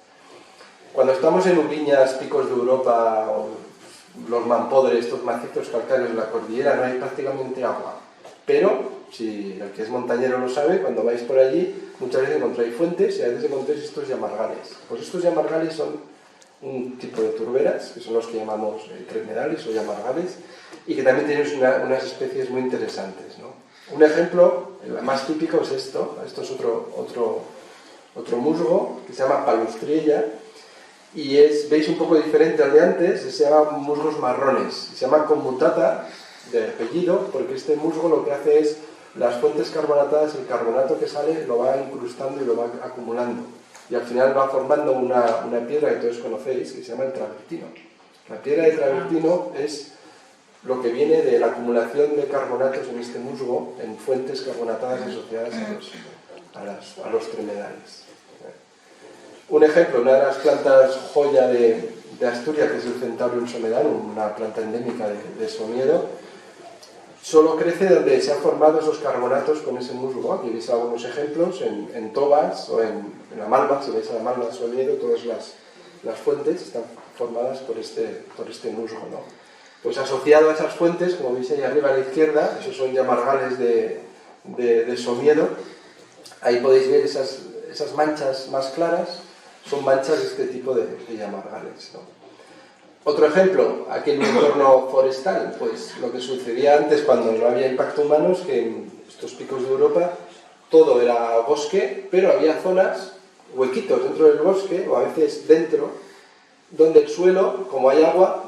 [SPEAKER 3] Cuando estamos en Ubiñas, Picos de Europa, o los Mampodres, estos macizos calcáreos de la cordillera, no hay prácticamente agua, pero si el que es montañero lo sabe, cuando vais por allí muchas veces encontráis fuentes y a veces encontráis estos llamargales. Pues estos llamargales son un tipo de turberas, que son los que llamamos tremedales o llamargales, y que también tienen unas especies muy interesantes, ¿no? Un ejemplo, el más típico es esto es otro musgo que se llama Palustriella, y veis un poco diferente al de antes, se llaman musgos marrones, se llama Commutata de apellido, porque este musgo lo que hace es las fuentes carbonatadas, el carbonato que sale lo va incrustando y lo va acumulando, y al final va formando una piedra que todos conocéis, que se llama el travertino. La piedra de travertino es lo que viene de la acumulación de carbonatos en este musgo en fuentes carbonatadas asociadas a los tremedales. Un ejemplo, una de las plantas joya de Asturias, que es el Centaurium somedanum, una planta endémica de Somiedo, solo crece donde se han formado esos carbonatos con ese musgo. Aquí veis algunos ejemplos en Tobas o en la Malva, si veis a la Malva de Somiedo, todas las fuentes están formadas por este musgo, ¿no? Pues asociado a esas fuentes, como veis ahí arriba a la izquierda, esos son llamargales de Somiedo, ahí podéis ver esas manchas más claras, son manchas de este tipo de llamargales, ¿no? Otro ejemplo, aquí en un entorno forestal, pues lo que sucedía antes cuando no había impacto humano es que en estos picos de Europa todo era bosque, pero había zonas, huequitos dentro del bosque, o a veces dentro, donde el suelo, como hay agua,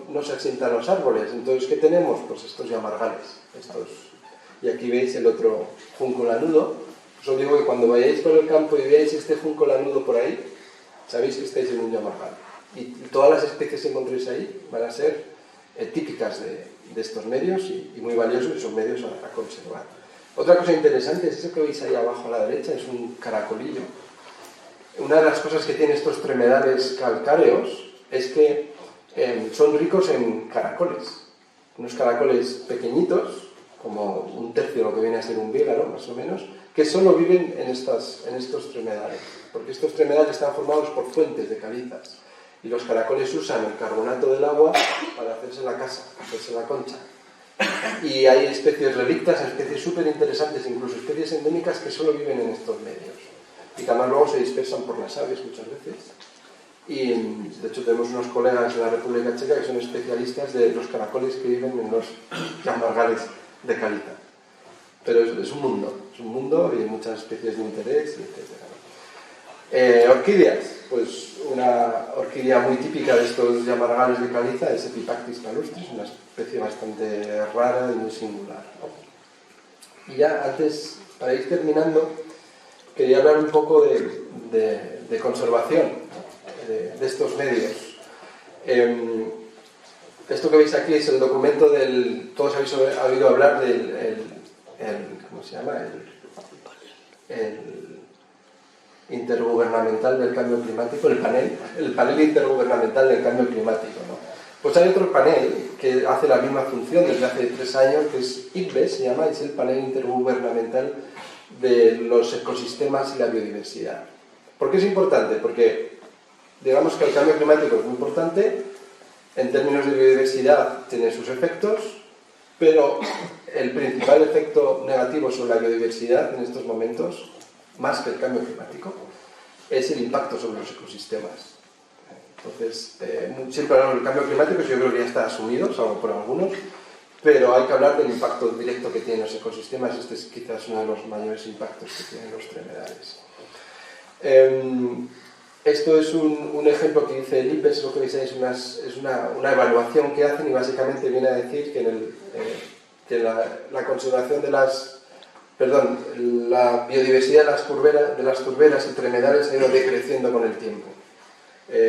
[SPEAKER 3] no se asientan los árboles. Entonces, ¿qué tenemos? Pues estos yamargales. Y aquí veis el otro junco lanudo. Os digo que cuando vayáis por el campo y veáis este junco lanudo por ahí, sabéis que estáis en un yamargal. Y todas las especies que encontréis ahí van a ser típicas de estos medios y muy valiosos, y son medios a conservar. Otra cosa interesante es eso que veis ahí abajo a la derecha, es un caracolillo. Una de las cosas que tienen estos tremedales calcáreos es que son ricos en caracoles. Unos caracoles pequeñitos, como un tercio de lo que viene a ser un bígaro, más o menos, que solo viven en estos tremedales, porque estos tremedales están formados por fuentes de calizas, y los caracoles usan el carbonato del agua para hacerse la casa, hacerse la concha. Y hay especies relictas, especies súper interesantes, incluso especies endémicas que solo viven en estos medios, y que además luego se dispersan por las aves muchas veces. Y de hecho tenemos unos colegas de la República Checa que son especialistas de los caracoles que viven en los yamargales de caliza. Pero es un mundo y hay muchas especies de interés, etc. Orquídeas, pues una orquídea muy típica de estos yamargales de caliza es Epipactis palustris, una especie bastante rara y muy singular, ¿no? Y ya antes, para ir terminando, quería hablar un poco de conservación de estos medios. Esto que veis aquí es el documento del... Todos habéis oído hablar del... ¿cómo se llama? El intergubernamental del cambio climático, el panel intergubernamental del cambio climático, ¿no? Pues hay otro panel que hace la misma función desde hace 3 años, que es IPBES, se llama, es el panel intergubernamental de los ecosistemas y la biodiversidad. ¿Por qué es importante? Porque digamos que el cambio climático es muy importante, en términos de biodiversidad tiene sus efectos, pero el principal efecto negativo sobre la biodiversidad en estos momentos, más que el cambio climático, es el impacto sobre los ecosistemas. Entonces, siempre hablamos del cambio climático, yo creo que ya está asumido, salvo por algunos, pero hay que hablar del impacto directo que tienen los ecosistemas. Este es quizás uno de los mayores impactos que tienen los tremedales. Esto es un ejemplo que dice el IPBES, lo que veis ahí es una evaluación que hacen, y básicamente viene a decir que la conservación de la biodiversidad de las turberas y tremedales ha ido decreciendo con el tiempo,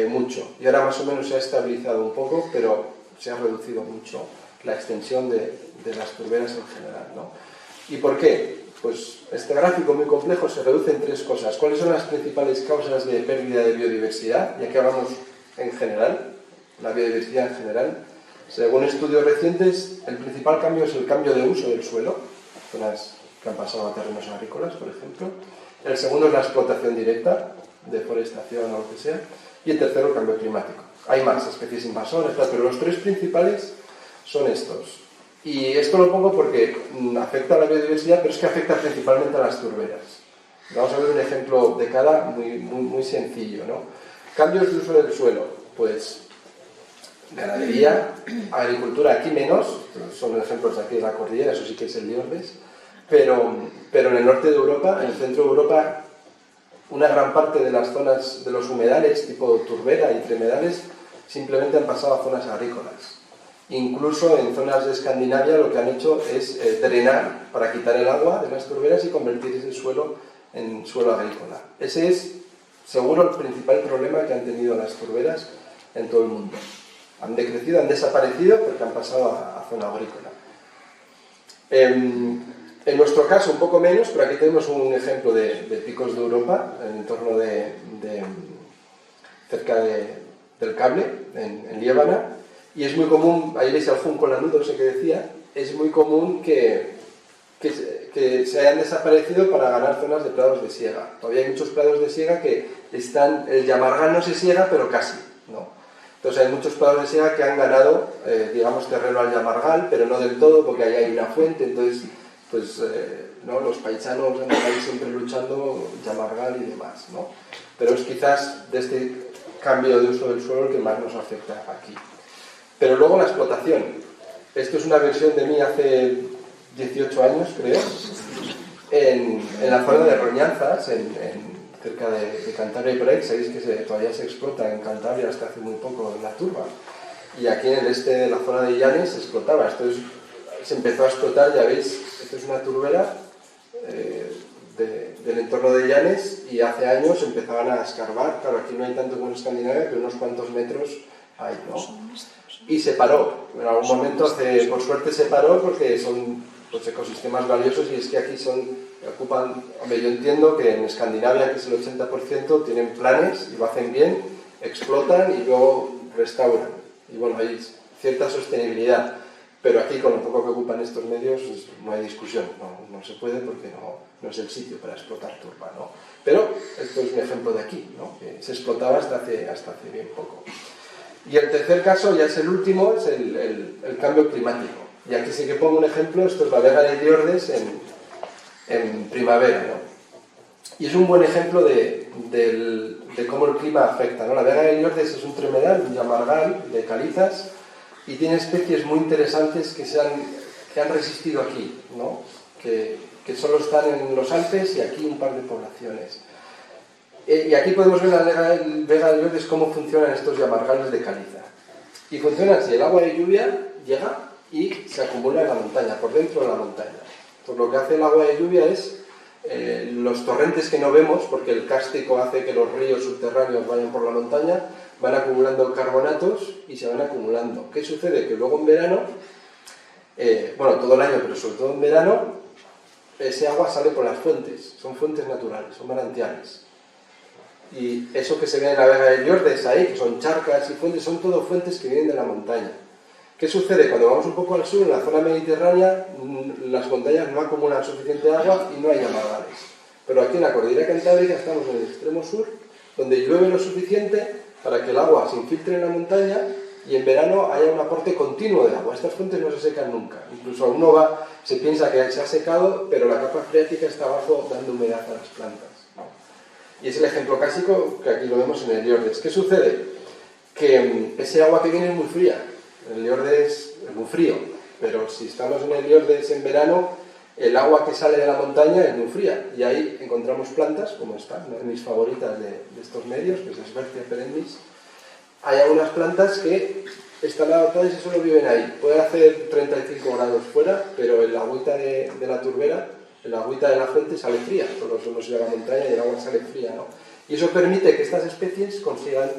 [SPEAKER 3] mucho, y ahora más o menos se ha estabilizado un poco, pero se ha reducido mucho la extensión de las turberas en general, ¿no? ¿Y por qué? Pues este gráfico muy complejo se reduce en 3 cosas. ¿Cuáles son las principales causas de pérdida de biodiversidad? Ya que hablamos en general, la biodiversidad en general. Según estudios recientes, el principal cambio es el cambio de uso del suelo, zonas que han pasado a terrenos agrícolas, por ejemplo. El segundo es la explotación directa, deforestación o lo que sea. Y el tercero, el cambio climático. Hay más especies invasoras, pero los 3 principales son estos. Y esto lo pongo porque afecta a la biodiversidad, pero es que afecta principalmente a las turberas. Vamos a ver un ejemplo de cada muy sencillo, ¿no? Cambios de uso del suelo, pues ganadería, agricultura, aquí menos, son ejemplos de aquí de la cordillera, eso sí que es el Liordes, pero en el norte de Europa, en el centro de Europa, una gran parte de las zonas de los humedales, tipo turbera y tremedales, simplemente han pasado a zonas agrícolas. Incluso en zonas de Escandinavia lo que han hecho es drenar para quitar el agua de las turberas y convertir ese suelo en suelo agrícola. Ese es, seguro, el principal problema que han tenido las turberas en todo el mundo. Han decrecido, han desaparecido porque han pasado a zona agrícola. En nuestro caso un poco menos, pero aquí tenemos un ejemplo de picos de Europa, en torno cerca del cable, en Liébana. Y es muy común, ahí veis el junco lanudo, ese que decía, es muy común que se hayan desaparecido para ganar zonas de prados de siega. Todavía hay muchos prados de siega que el yamargal no se siega, pero casi, ¿no? Entonces hay muchos prados de siega que han ganado, digamos, terreno al yamargal, pero no del todo, porque ahí hay una fuente, entonces, pues, ¿no? Los paisanos han estado siempre luchando yamargal y demás, ¿no? Pero es quizás de este cambio de uso del suelo el que más nos afecta aquí. Pero luego la explotación. Esto es una versión de mí hace 18 años, creo. en la zona de Roñanzas, cerca de Cantabria y por ahí, sabéis que todavía se explota en Cantabria hasta hace muy poco la turba. Y aquí en el este de la zona de Llanes se explotaba. Se empezó a explotar, ya veis, esto es una turbera del entorno de Llanes, y hace años empezaban a escarbar. Claro, aquí no hay tanto como en Escandinavia, pero unos cuantos metros hay, ¿no? Y se paró. En algún momento, por suerte se paró, porque son pues, ecosistemas valiosos, y es que aquí ocupan... Hombre, yo entiendo que en Escandinavia, que es el 80%, tienen planes y lo hacen bien, explotan y luego restauran. Y bueno, hay cierta sostenibilidad. Pero aquí, con lo poco que ocupan estos medios, pues, no hay discusión. No se puede, porque no es el sitio para explotar turba, ¿no? Pero esto es un ejemplo de aquí, ¿no? Que se explotaba hasta hace bien poco. Y el tercer caso, ya es el último, es el cambio climático. Y aquí sí que pongo un ejemplo. Esto es la Vega de Llordes en primavera, ¿no? Y es un buen ejemplo de cómo el clima afecta, ¿no? La Vega de Llordes es un tremedal, un llamargal de calizas, y tiene especies muy interesantes que han resistido aquí, ¿no? Que solo están en los Alpes, y aquí un par de poblaciones. Y aquí podemos ver en la Vega de Llordes cómo funcionan estos llamargales de caliza. Y funcionan así: el agua de lluvia llega y se acumula en la montaña, por dentro de la montaña. Entonces lo que hace el agua de lluvia es los torrentes que no vemos, porque el cástico hace que los ríos subterráneos vayan por la montaña, van acumulando carbonatos y se van acumulando. ¿Qué sucede? Que luego en verano, bueno, todo el año, pero sobre todo en verano, ese agua sale por las fuentes. Son fuentes naturales, son manantiales. Y eso que se ve en la Vega de Llordes ahí, que son charcas y fuentes, son todo fuentes que vienen de la montaña. ¿Qué sucede? Cuando vamos un poco al sur, en la zona mediterránea, las montañas no acumulan suficiente agua y no hay llamargales. Pero aquí en la cordillera cantábrica estamos en el extremo sur, donde llueve lo suficiente para que el agua se infiltre en la montaña, y en verano haya un aporte continuo de agua. Estas fuentes no se secan nunca. Incluso uno se piensa que se ha secado, pero la capa freática está abajo dando humedad a las plantas, ¿no? Y es el ejemplo clásico, que aquí lo vemos en el Llordes. ¿Qué sucede? Que ese agua que viene es muy fría. El Llordes es muy frío, pero si estamos en el Llordes en verano, el agua que sale de la montaña es muy fría, y ahí encontramos plantas como esta, una de mis favoritas de estos medios, que es Svertia perennis. Hay algunas plantas que están adaptadas y solo viven ahí. Puede hacer 35 grados fuera, pero el agüita de la turbera, el agüita de la fuente sale fría, solo se va a la montaña y el agua sale fría, ¿no? Y eso permite que estas especies consigan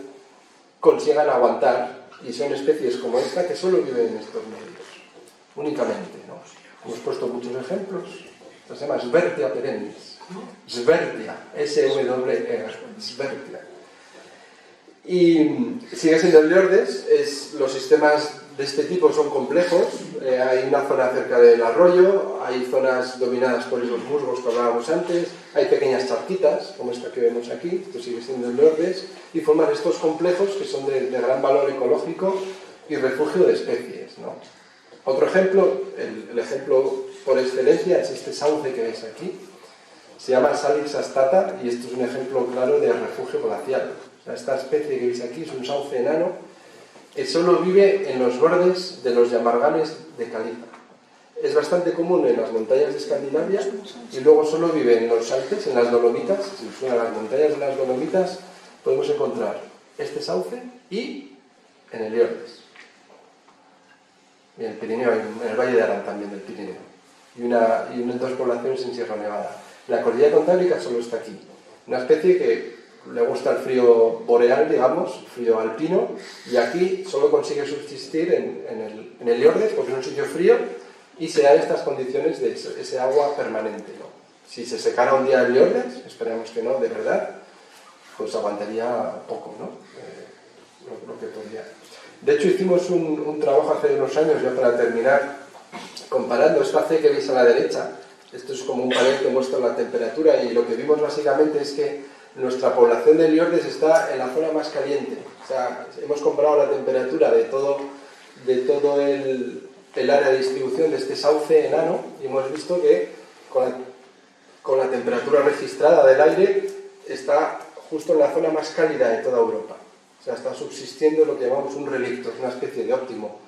[SPEAKER 3] aguantar. Y son especies como esta que solo viven en estos medios, únicamente, ¿no? Hemos puesto muchos ejemplos. Esta se llama Svertia perennis. Svertia, S-W-E, Svertia. Y sigue siendo el Llordes. Los sistemas de este tipo son complejos. Hay una zona cerca del arroyo, hay zonas dominadas por esos musgos que hablábamos antes, hay pequeñas charquitas, como esta que vemos aquí, esto sigue siendo el Llordes, y forman estos complejos que son de gran valor ecológico y refugio de especies, ¿no? Otro ejemplo, el ejemplo por excelencia, es este sauce que veis aquí. Se llama Salix astata, y esto es un ejemplo claro de refugio glacial. O sea, esta especie que veis aquí es un sauce enano que solo vive en los bordes de los llamargales de caliza. Es bastante común en las montañas de Escandinavia, y luego solo vive en los Alpes, en las Dolomitas. Si suena a las montañas de las Dolomitas, podemos encontrar este sauce, y en el Llordes. Y en el Pirineo, en el Valle de Arán también del Pirineo. Y dos poblaciones en Sierra Nevada. La cordillera cantábrica solo está aquí. Una especie que le gusta el frío boreal, digamos, frío alpino, y aquí solo consigue subsistir en el Llordes, porque es un sitio frío, y se dan estas condiciones de ese agua permanente, ¿no? Si se secara un día el Llordes, esperemos que no, de verdad, pues aguantaría poco, ¿no? Lo que podría. De hecho, hicimos un trabajo hace unos años, ya para terminar, comparando esta C que veis a la derecha. Esto es como un panel que muestra la temperatura, y lo que vimos básicamente es que nuestra población de Llordes está en la zona más caliente. O sea, hemos comparado la temperatura de todo el área de distribución de este sauce enano, y hemos visto que con la temperatura registrada del aire está justo en la zona más cálida de toda Europa. O sea, está subsistiendo lo que llamamos un relicto, es una especie de óptimo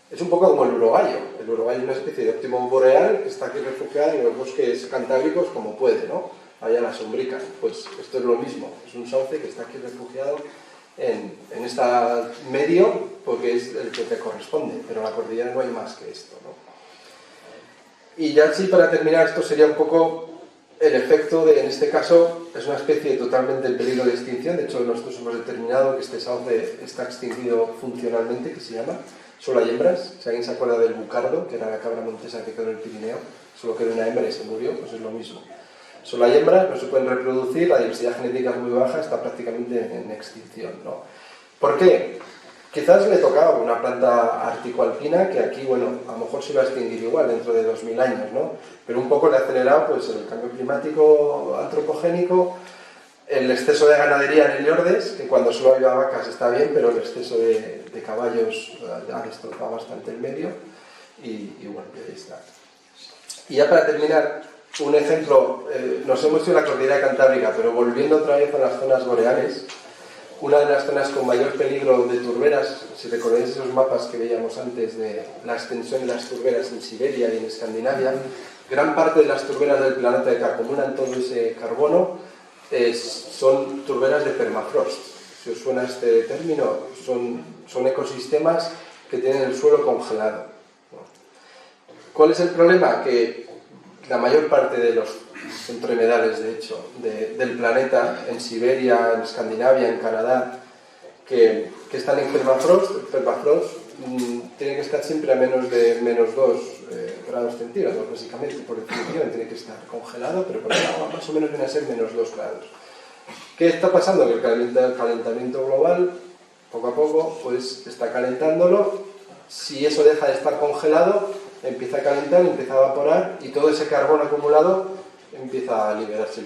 [SPEAKER 3] Es un poco como el urogallo. El urogallo es una especie de óptimo boreal que está aquí refugiado en los bosques cantábricos como puede, ¿no? Allá en la sombrica. Pues esto es lo mismo. Es un sauce que está aquí refugiado en este medio porque es el que te corresponde. Pero en la cordillera no hay más que esto, ¿no? Y ya sí, para terminar, esto sería un poco el efecto de, en este caso, es una especie totalmente en peligro de extinción. De hecho, nosotros hemos determinado que este sauce está extinguido funcionalmente, que se llama. Solo hay hembras. Si alguien se acuerda del bucardo, que era la cabra montesa que quedó en el Pirineo, solo quedó una hembra y se murió, pues es lo mismo. Solo hay hembras, no se pueden reproducir, la diversidad genética es muy baja, está prácticamente en extinción, ¿no? ¿Por qué? Quizás le tocaba una planta articoalpina que aquí, bueno, a lo mejor se va a extinguir igual dentro de 2000 años, ¿no? Pero un poco le ha acelerado pues, el cambio climático antropogénico, el exceso de ganadería en el Llordes, que cuando solo había vacas está bien, pero el exceso de caballos ha destrozado bastante el medio y bueno, ahí está. Y ya para terminar, un ejemplo, nos hemos ido a la cordillera cantábrica, pero volviendo otra vez a las zonas boreales, una de las zonas con mayor peligro de turberas, si recordáis esos mapas que veíamos antes de la extensión de las turberas en Siberia y en Escandinavia, gran parte de las turberas del planeta que acumulan todo ese carbono son turberas de permafrost. Si os suena este término, son ecosistemas que tienen el suelo congelado. ¿Cuál es el problema? Que la mayor parte de los centroemedales, de hecho, del planeta, en Siberia, en Escandinavia, en Canadá, que están en permafrost, el permafrost tiene que estar siempre a menos de -2 grados centígrados, básicamente, por definición, tiene que estar congelado, pero con el agua más o menos viene a ser -2 grados. ¿Qué está pasando? Que el calentamiento global, poco a poco, pues está calentándolo. Si eso deja de estar congelado, empieza a calentar, empieza a evaporar y todo ese carbono acumulado empieza a liberarse.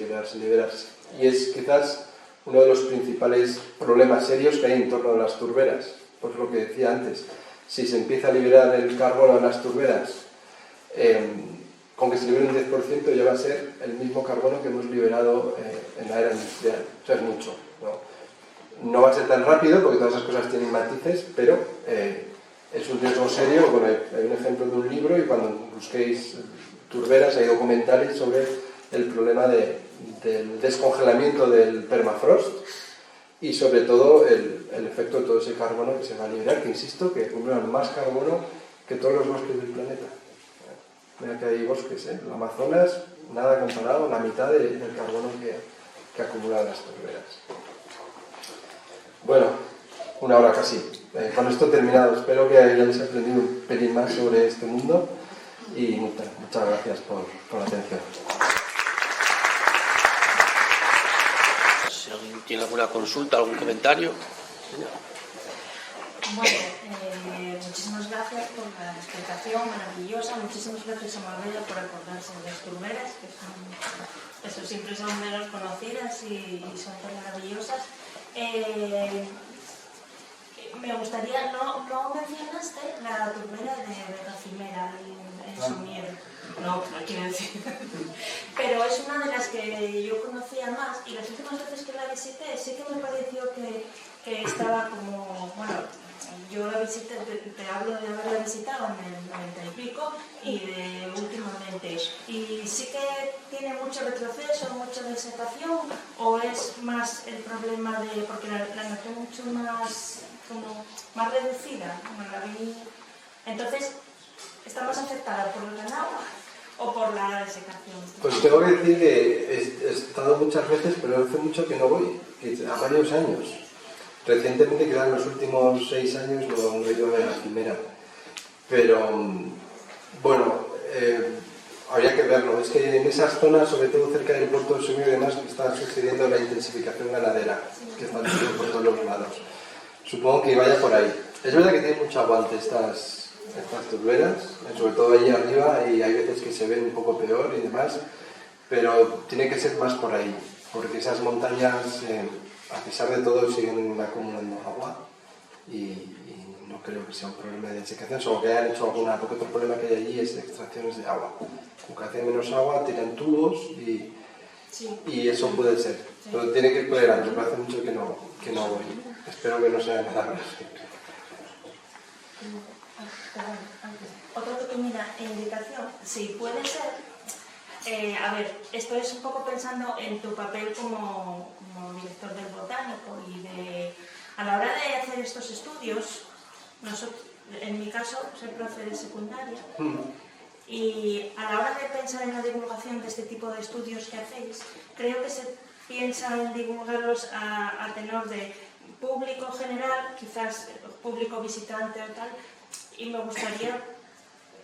[SPEAKER 3] Y es quizás uno de los principales problemas serios que hay en torno a las turberas. Pues lo que decía antes, si se empieza a liberar el carbono en las turberas, con que se libere un 10% ya va a ser el mismo carbono que hemos liberado en la era industrial. O sea, es mucho, ¿no? No va a ser tan rápido porque todas esas cosas tienen matices, pero es un riesgo serio. Bueno, hay un ejemplo de un libro y cuando busquéis turberas hay documentales sobre el problema del descongelamiento del permafrost y sobre todo el efecto de todo ese carbono que se va a liberar, que insisto, que acumulan más carbono que todos los bosques del planeta. Mira que hay bosques, ¿eh? El Amazonas, nada comparado, la mitad del carbono que acumulan las turberas. Bueno, una hora casi. Con esto terminado. Espero que hayáis aprendido un pelín más sobre este mundo y muchas gracias por la atención.
[SPEAKER 2] Si alguien tiene alguna consulta, algún comentario.
[SPEAKER 5] Bueno, muchísimas gracias por la explicación maravillosa. Muchísimas gracias a Marbella por acordarse de las turberas, que eso siempre son menos conocidas y son tan maravillosas. Me gustaría, no mencionaste la turbera de Gacimera en Sommier. No quiero decir. Pero es una de las que yo conocía más y las últimas veces que la visité sí que me pareció que estaba como, bueno, yo la visité, te hablo de haberla visitado en el 90 y pico y de últimamente. ¿Y sí que tiene mucho retroceso, mucha desecación o es más el problema de, porque la noté mucho más reducida, como la vi, entonces está más afectada por el ganado o por la desecación?
[SPEAKER 3] Pues tengo que decir que he estado muchas veces, pero hace mucho que no voy, a varios años. Recientemente, quizás en los últimos 6 años, no he ido a la Gacimera. Pero, bueno, habría que verlo. Es que en esas zonas, sobre todo cerca del puerto de Sommier y demás, está sucediendo la intensificación ganadera, que está por todos los lados. Supongo que vaya por ahí. Es verdad que tiene mucho aguante estas turberas, sobre todo ahí arriba, y hay veces que se ven un poco peor y demás, pero tiene que ser más por ahí, porque esas montañas, a pesar de todo, siguen acumulando agua y no creo que sea un problema de desecación, solo que hayan hecho porque otro problema que hay allí es extracciones de agua. Como que hace menos agua, tiran tubos y eso puede ser.
[SPEAKER 5] Sí.
[SPEAKER 3] Pero tiene que ir tolerando, pero hace mucho que no voy. Espero que no sea nada grave.
[SPEAKER 5] Otra pequeña indicación, si puede ser, a ver, esto es un poco pensando en tu papel como director del botánico a la hora de hacer estos estudios, en mi caso soy profe de secundaria, y a la hora de pensar en la divulgación de este tipo de estudios que hacéis, creo que se piensa en divulgarlos a tenor de público general, quizás público visitante o tal, y me gustaría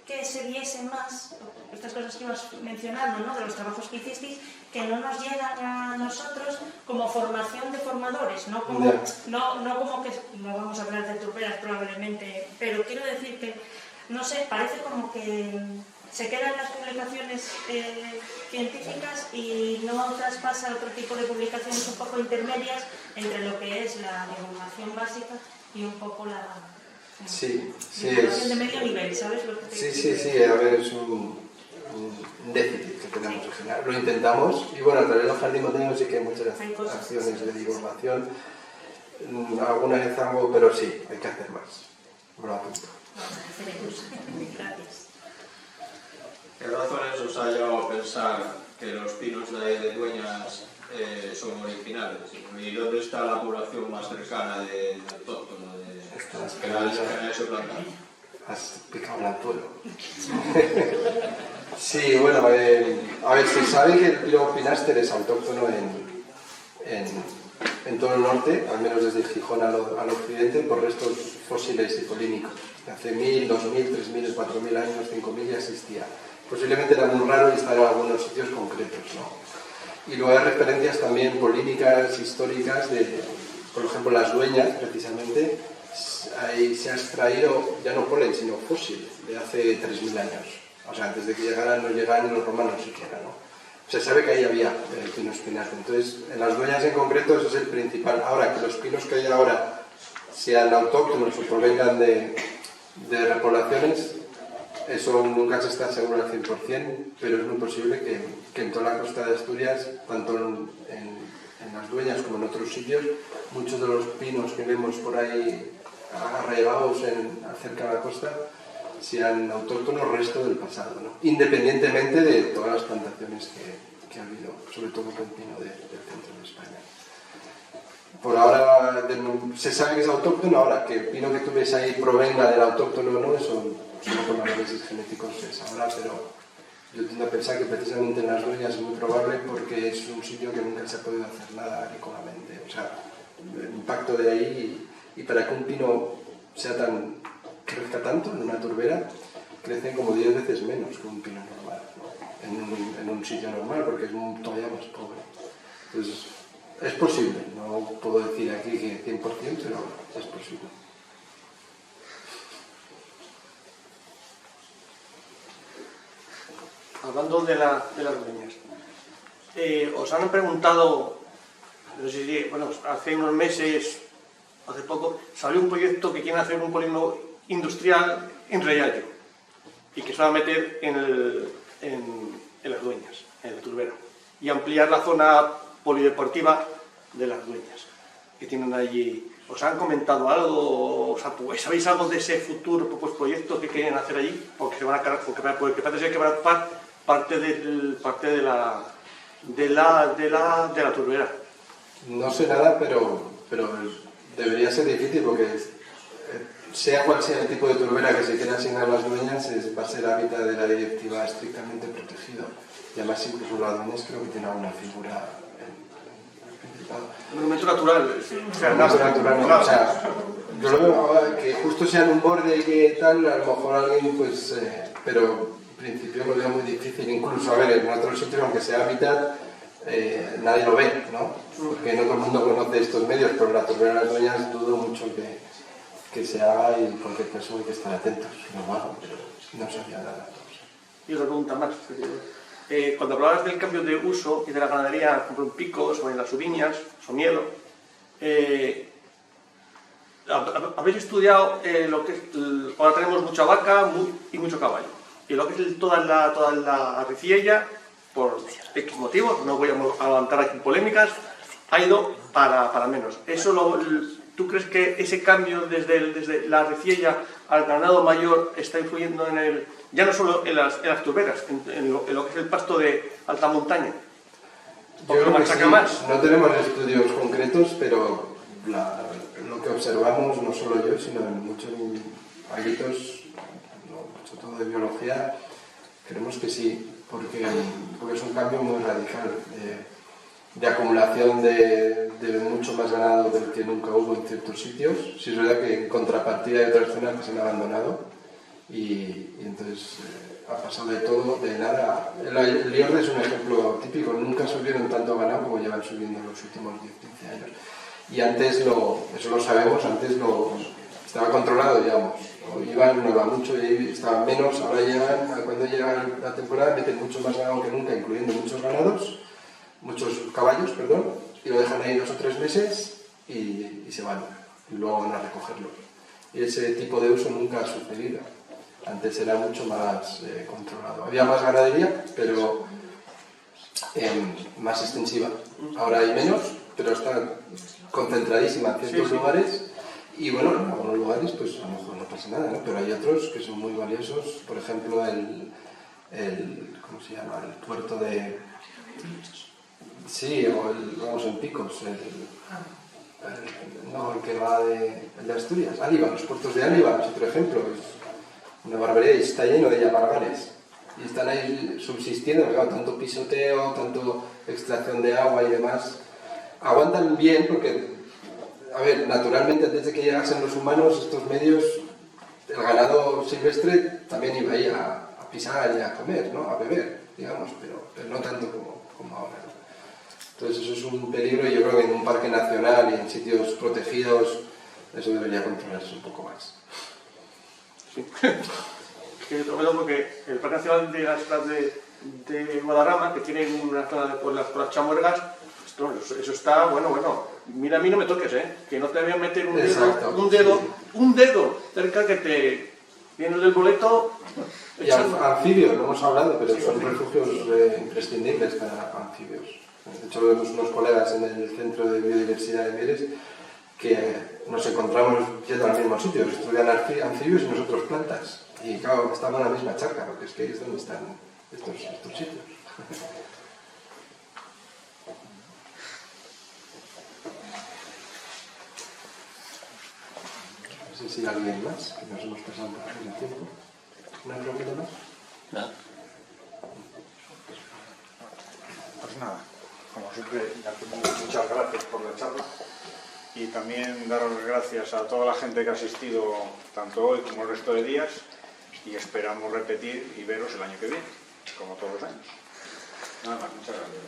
[SPEAKER 5] que se viese más estas cosas que ibas mencionando, ¿no? De los trabajos que hicisteis, que no nos llegan a nosotros como formación de formadores, no como que no vamos a hablar de turberas probablemente, pero quiero decir que, no sé, parece como que se quedan las publicaciones científicas y no traspasa a otro tipo de publicaciones un poco intermedias entre lo que es la divulgación básica y un poco la divulgación de medio nivel, ¿sabes lo que te digo?
[SPEAKER 3] Sí, a ver, es un déficit que tenemos que generar. Lo intentamos y bueno, a través del jardín botánico sí que hay muchas acciones de divulgación, alguna vez algo, pero sí, hay que hacer más. Lo apunto.
[SPEAKER 5] Gracias.
[SPEAKER 6] ¿Qué razones os ha llevado a pensar que los pinos de Dueñas son originales? ¿Y dónde está la población más cercana de autóctono que la hecho plantar?
[SPEAKER 3] Has picado el anzuelo. Sí, bueno, a ver, se sabe que el pino pinaster es autóctono en todo el norte, al menos desde Gijón al occidente, por restos fósiles hipolínicos. Hace 1000, 2000, 3000, 4000 años, 5000 ya existía. Posiblemente era muy raro y estaba en algunos sitios concretos, ¿no? Y luego hay referencias también polínicas, históricas, por ejemplo, las Dueñas, precisamente, ahí se ha extraído, ya no polen, sino fósil, de hace 3000 años. O sea, antes de que llegaran, no llegaban los romanos siquiera, ¿no? Se sabe que ahí había pinos pinaster. Entonces, en las Dueñas en concreto, eso es el principal. Ahora, que los pinos que hay ahora sean autóctonos o provengan de repoblaciones, eso nunca se está seguro al 100%, pero es muy posible que en toda la costa de Asturias, tanto en las Dueñas como en otros sitios, muchos de los pinos que vemos por ahí arraigados cerca de la costa sean autóctonos resto del pasado, ¿no? Independientemente de todas las plantaciones que ha habido, sobre todo con pino del centro de España. Por ahora se sabe que es autóctono, ahora que el pino que tú ves ahí provenga del autóctono o no, eso solo con análisis genéticos se sabrá, pero yo tiendo a pensar que precisamente en las Dueñas es muy probable porque es un sitio que nunca se ha podido hacer nada agrícolamente. O sea, el impacto de ahí y para que un pino crezca tanto en una turbera, crecen como 10 veces menos que un pino normal, ¿no? en un sitio normal, porque es todavía más pobre. Entonces, es posible, no puedo decir aquí que 100%, pero es posible.
[SPEAKER 2] Hablando de las Dueñas, os han preguntado, no sé si, bueno, hace unos meses, hace poco, salió un proyecto que quieren hacer un polígono industrial en Riallo y que se va a meter en las Dueñas, en la turbera, y ampliar la zona polideportiva de las Dueñas que tienen allí. ¿Os han comentado algo? O sea, ¿sabéis algo de ese futuro proyecto que quieren hacer allí? Porque se van a cargar, porque parece ser que van a ocupar parte de la turbera.
[SPEAKER 3] No sé nada, pero debería ser difícil porque sea cual sea el tipo de turbera que se quiera asignar a las Dueñas, va a ser hábitat de la directiva estrictamente protegido. Y además incluso las Dueñas creo que tienen alguna figura en el Principado.
[SPEAKER 2] Monumento natural.
[SPEAKER 3] O sea, yo lo veo ahora que justo sea en un borde que tal, a lo mejor alguien pues... pero en principio lo veo muy difícil, incluso a ver, en otros sitios, aunque sea hábitat, nadie lo ve, ¿no? Porque no todo el mundo conoce estos medios, pero la turbera de las Dueñas dudo mucho que se haga y cualquier persona hay que estar atentos. No lo hago, pero no sabía nada.
[SPEAKER 2] Y otra pregunta más. Cuando hablabas del cambio de uso y de la ganadería, por ejemplo, en picos o en las uviñas, somielo, habéis estudiado lo que es, ahora tenemos mucha vaca y mucho caballo, y lo que es toda la riciella, por X motivos, no voy a levantar aquí polémicas, ha ido para menos. Eso
[SPEAKER 7] ¿tú crees que ese cambio desde la reciella al ganado mayor está influyendo ya no solo en las turberas, en lo que es el pasto de alta montaña?
[SPEAKER 3] Yo creo que sí.
[SPEAKER 7] Más.
[SPEAKER 3] No tenemos estudios concretos, pero lo que observamos, no solo yo, sino en muchos ámbitos, sobre todo de biología, creemos que sí, porque es un cambio muy radical de acumulación de mucho más ganado del que nunca hubo en ciertos sitios. Sí es verdad que en contrapartida hay otras zonas que se han abandonado y entonces ha pasado de todo, de nada. El Liorde es un ejemplo típico, nunca subieron tanto ganado como llevan subiendo en los últimos 10-15 años. Y antes, eso lo sabemos, antes estaba controlado, digamos. Iban, no iba mucho y estaban menos, ahora cuando llega la temporada meten mucho más ganado que nunca, incluyendo muchos caballos, y lo dejan ahí 2 o 3 meses y se van, y luego van a recogerlo. Y ese tipo de uso nunca ha sucedido. Antes era mucho más controlado. Había más ganadería, pero más extensiva. Ahora hay menos, pero está concentradísima en ciertos lugares. Y bueno, en algunos lugares pues a lo mejor no pasa nada, ¿no? Pero hay otros que son muy valiosos. Por ejemplo, ¿cómo se llama? El puerto de... Sí, o en Picos. El que va el de Asturias. Áliva, los puertos de Áliva es otro ejemplo. Es una barbaridad y está lleno de yabargales. Y están ahí subsistiendo, claro, tanto pisoteo, tanto extracción de agua y demás. Aguantan bien porque... A ver, naturalmente, antes de que llegasen los humanos, estos medios, el ganado silvestre también iba ahí a pisar y a comer, ¿no? A beber, digamos, pero no tanto como ahora, ¿no? Entonces eso es un peligro y yo creo que en un parque nacional y en sitios protegidos eso debería controlarse un poco más.
[SPEAKER 7] Sí. Es que lo veo porque el Parque Nacional de las Islas de Guadarrama, que tiene una zona por las chamuergas, eso está, bueno, mira, a mí no me toques, que no te voy a meter un dedo cerca que te vienes del boleto.
[SPEAKER 3] Y anfibios, no hemos hablado, pero son refugios imprescindibles para anfibios. De hecho, vemos unos colegas en el Centro de Biodiversidad de Mieres que nos encontramos yendo al mismo sitio, estudian anfibios y nosotros plantas. Y claro, estamos en la misma charca, porque es que ahí es donde están estos sitios. No sé si hay alguien más, que nos hemos pasado un poco el tiempo. ¿Una pregunta más?
[SPEAKER 8] Nada.
[SPEAKER 9] Pues nada, como siempre, muchas gracias por la charla y también daros las gracias a toda la gente que ha asistido tanto hoy como el resto de días y esperamos repetir y veros el año que viene, como todos los años. Nada más, muchas gracias.